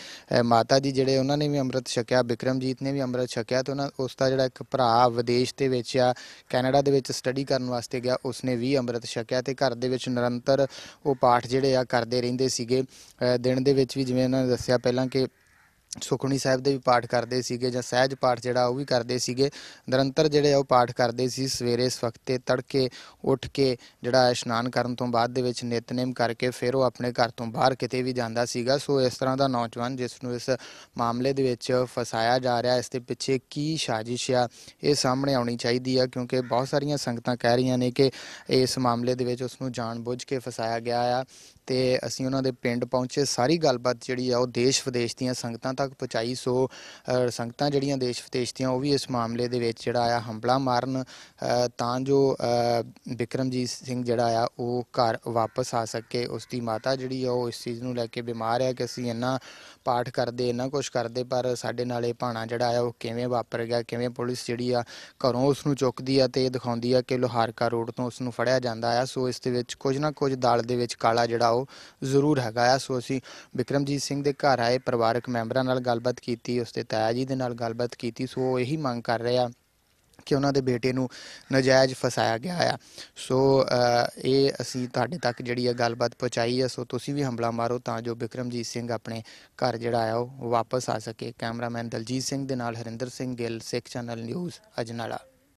ਮਾਤਾ ਜੀ ਜਿਹੜੇ ਉਹਨਾਂ ਨੇ ਵੀ ਅੰਮ੍ਰਿਤ ਛਕਿਆ, ਬਿਕਰਮਜੀਤ ਨੇ ਵੀ ਅੰਮ੍ਰਿਤ ਛਕਿਆ ਤੇ ਉਸ ਦਾ ਜਿਹੜਾ ਇੱਕ ਭਰਾ ਵਿਦੇਸ਼ ਦੇ ਵਿੱਚ ਆ, ਕੈਨੇਡਾ ਦੇ ਵਿੱਚ ਸਟੱਡੀ ਕਰਨ ਵਾਸਤੇ ਗਿਆ, ਉਸਨੇ ਵੀ ਅੰਮ੍ਰਿਤ ਛਕਿਆ। ਤੇ ਘਰ ਦੇ ਵਿੱਚ ਨਿਰੰਤਰ ਉਹ ਪਾਠ ਜਿਹੜੇ ਆ ਕਰਦੇ ਰਹਿੰਦੇ ਸੀਗੇ। ਦਿਨ ਦੇ ਵਿੱਚ ਵੀ ਜਿਵੇਂ ਉਹਨਾਂ ਨੇ ਦੱਸਿਆ ਪਹਿਲਾਂ ਕਿ ਸੁਖਮਨੀ ਸਾਹਿਬ ਦੇ ਵੀ ਪਾਠ ਕਰਦੇ ਸੀਗੇ ਜਾਂ ਸਹਿਜ ਪਾਠ ਜਿਹੜਾ ਉਹ ਵੀ ਕਰਦੇ ਸੀਗੇ। ਨਿਰੰਤਰ ਜਿਹੜੇ ਆ ਉਹ ਪਾਠ ਕਰਦੇ ਸੀ। ਸਵੇਰੇ ਸਵਖਤੇ ਤੜਕੇ ਉੱਠ ਕੇ ਜਿਹੜਾ ਇਸ਼ਨਾਨ ਕਰਨ ਤੋਂ ਬਾਅਦ ਦੇ ਵਿੱਚ ਨਿਤਨੇਮ ਕਰਕੇ ਫਿਰ ਉਹ ਆਪਣੇ ਘਰ ਤੋਂ ਬਾਹਰ ਕਿਤੇ ਵੀ ਜਾਂਦਾ ਸੀਗਾ। ਸੋ ਇਸ ਤਰ੍ਹਾਂ ਦਾ ਨੌਜਵਾਨ ਜਿਸ ਨੂੰ ਇਸ ਮਾਮਲੇ ਦੇ ਵਿੱਚ ਫਸਾਇਆ ਜਾ ਰਿਹਾ, ਇਸ ਦੇ ਪਿੱਛੇ ਕੀ ਸਾਜ਼ਿਸ਼ ਆ ਇਹ ਸਾਹਮਣੇ ਆਉਣੀ ਚਾਹੀਦੀ ਆ, ਕਿਉਂਕਿ ਬਹੁਤ ਸਾਰੀਆਂ ਸੰਗਤਾਂ ਕਹਿ ਰਹੀਆਂ ਨੇ ਕਿ ਇਸ ਮਾਮਲੇ ਦੇ ਵਿੱਚ ਉਸ ਨੂੰ ਜਾਣ ਬੁੱਝ ਕੇ ਫਸਾਇਆ ਗਿਆ ਆ। ਤੇ ਅਸੀਂ ਉਹਨਾਂ ਦੇ ਪਿੰਡ ਪਹੁੰਚੇ, ਸਾਰੀ ਗੱਲਬਾਤ ਜਿਹੜੀ ਆ ਉਹ ਦੇਸ਼ ਵਿਦੇਸ਼ ਦੀਆਂ ਸੰਗਤਾਂ ਤੱਕ ਪਹੁੰਚਾਈ। ਸੋ ਸੰਗਤਾਂ ਜਿਹੜੀਆਂ ਦੇਸ਼ ਵਿਦੇਸ਼ ਦੀਆਂ ਉਹ ਵੀ ਇਸ ਮਾਮਲੇ ਦੇ ਵਿੱਚ ਜਿਹੜਾ ਆ ਹੰਭਲਾ ਮਾਰਨ ਤਾਂ ਜੋ ਬਿਕਰਮਜੀਤ ਸਿੰਘ ਜਿਹੜਾ ਆ ਉਹ ਘਰ ਵਾਪਸ ਆ ਸਕੇ। ਉਸ ਦੀ ਮਾਤਾ ਜਿਹੜੀ ਆ ਉਹ ਇਸ ਚੀਜ਼ ਨੂੰ ਲੈ ਕੇ ਬਿਮਾਰ ਹੈ ਕਿ ਅਸੀਂ ਇੰਨਾ ਪਾਠ ਕਰਦੇ, ਇੰਨਾ ਕੁਛ ਕਰਦੇ, ਪਰ ਸਾਡੇ ਨਾਲ ਇਹ ਭਾਣਾ ਜਿਹੜਾ ਆ ਉਹ ਕਿਵੇਂ ਵਾਪਰ ਗਿਆ, ਕਿਵੇਂ ਪੁਲਿਸ ਜਿਹੜੀ ਆ ਘਰੋਂ ਉਸ ਨੂੰ ਚੁੱਕਦੀ ਆ ਤੇ ਇਹ ਦਿਖਾਉਂਦੀ ਆ ਕਿ ਲੋਹਾਰਕਾ ਰੋਡ ਤੋਂ ਉਸ ਨੂੰ ਫੜਿਆ ਜਾਂਦਾ ਆ। ਸੋ ਇਸ ਦੇ ਵਿੱਚ ਕੁਝ ਨਾ ਕੁਝ ਦਾਲ ਦੇ ਵਿੱਚ ਕਾਲਾ ਜਿਹੜਾ ਉਹ ਜ਼ਰੂਰ ਹੈਗਾ ਆ। ਸੋ ਅਸੀਂ ਬਿਕਰਮਜੀਤ ਸਿੰਘ ਦੇ ਘਰ ਆਏ, ਪਰਿਵਾਰਕ ਮੈਂਬਰਾਂ ਨਾਲ ਗੱਲਬਾਤ ਕੀਤੀ, ਉਸਦੇ ਤਾਇਆ ਜੀ ਦੇ ਨਾਲ ਗੱਲਬਾਤ ਕੀਤੀ। ਸੋ ਉਹ ਇਹੀ ਮੰਗ ਕਰ ਰਹੇ ਆ ਕਿ ਉਹਨਾਂ ਦੇ ਬੇਟੇ ਨੂੰ ਨਜਾਇਜ਼ ਫਸਾਇਆ ਗਿਆ ਆ। ਸੋ ਇਹ ਅਸੀਂ ਤੁਹਾਡੇ ਤੱਕ ਜਿਹੜੀ ਆ ਗੱਲਬਾਤ ਪਹੁੰਚਾਈ ਆ। ਸੋ ਤੁਸੀਂ ਵੀ ਹੰਭਲਾ ਮਾਰੋ ਤਾਂ ਜੋ ਬਿਕਰਮਜੀਤ ਸਿੰਘ ਆਪਣੇ ਘਰ ਜਿਹੜਾ ਆ ਉਹ ਵਾਪਸ ਆ ਸਕੇ। ਕੈਮਰਾਮੈਨ ਦਲਜੀਤ ਸਿੰਘ ਦੇ ਨਾਲ ਹਰਿੰਦਰ ਸਿੰਘ ਗਿੱਲ, ਸਿੱਖ ਚੈਨਲ ਨਿਊਜ਼, ਅਜਨਾਲਾ।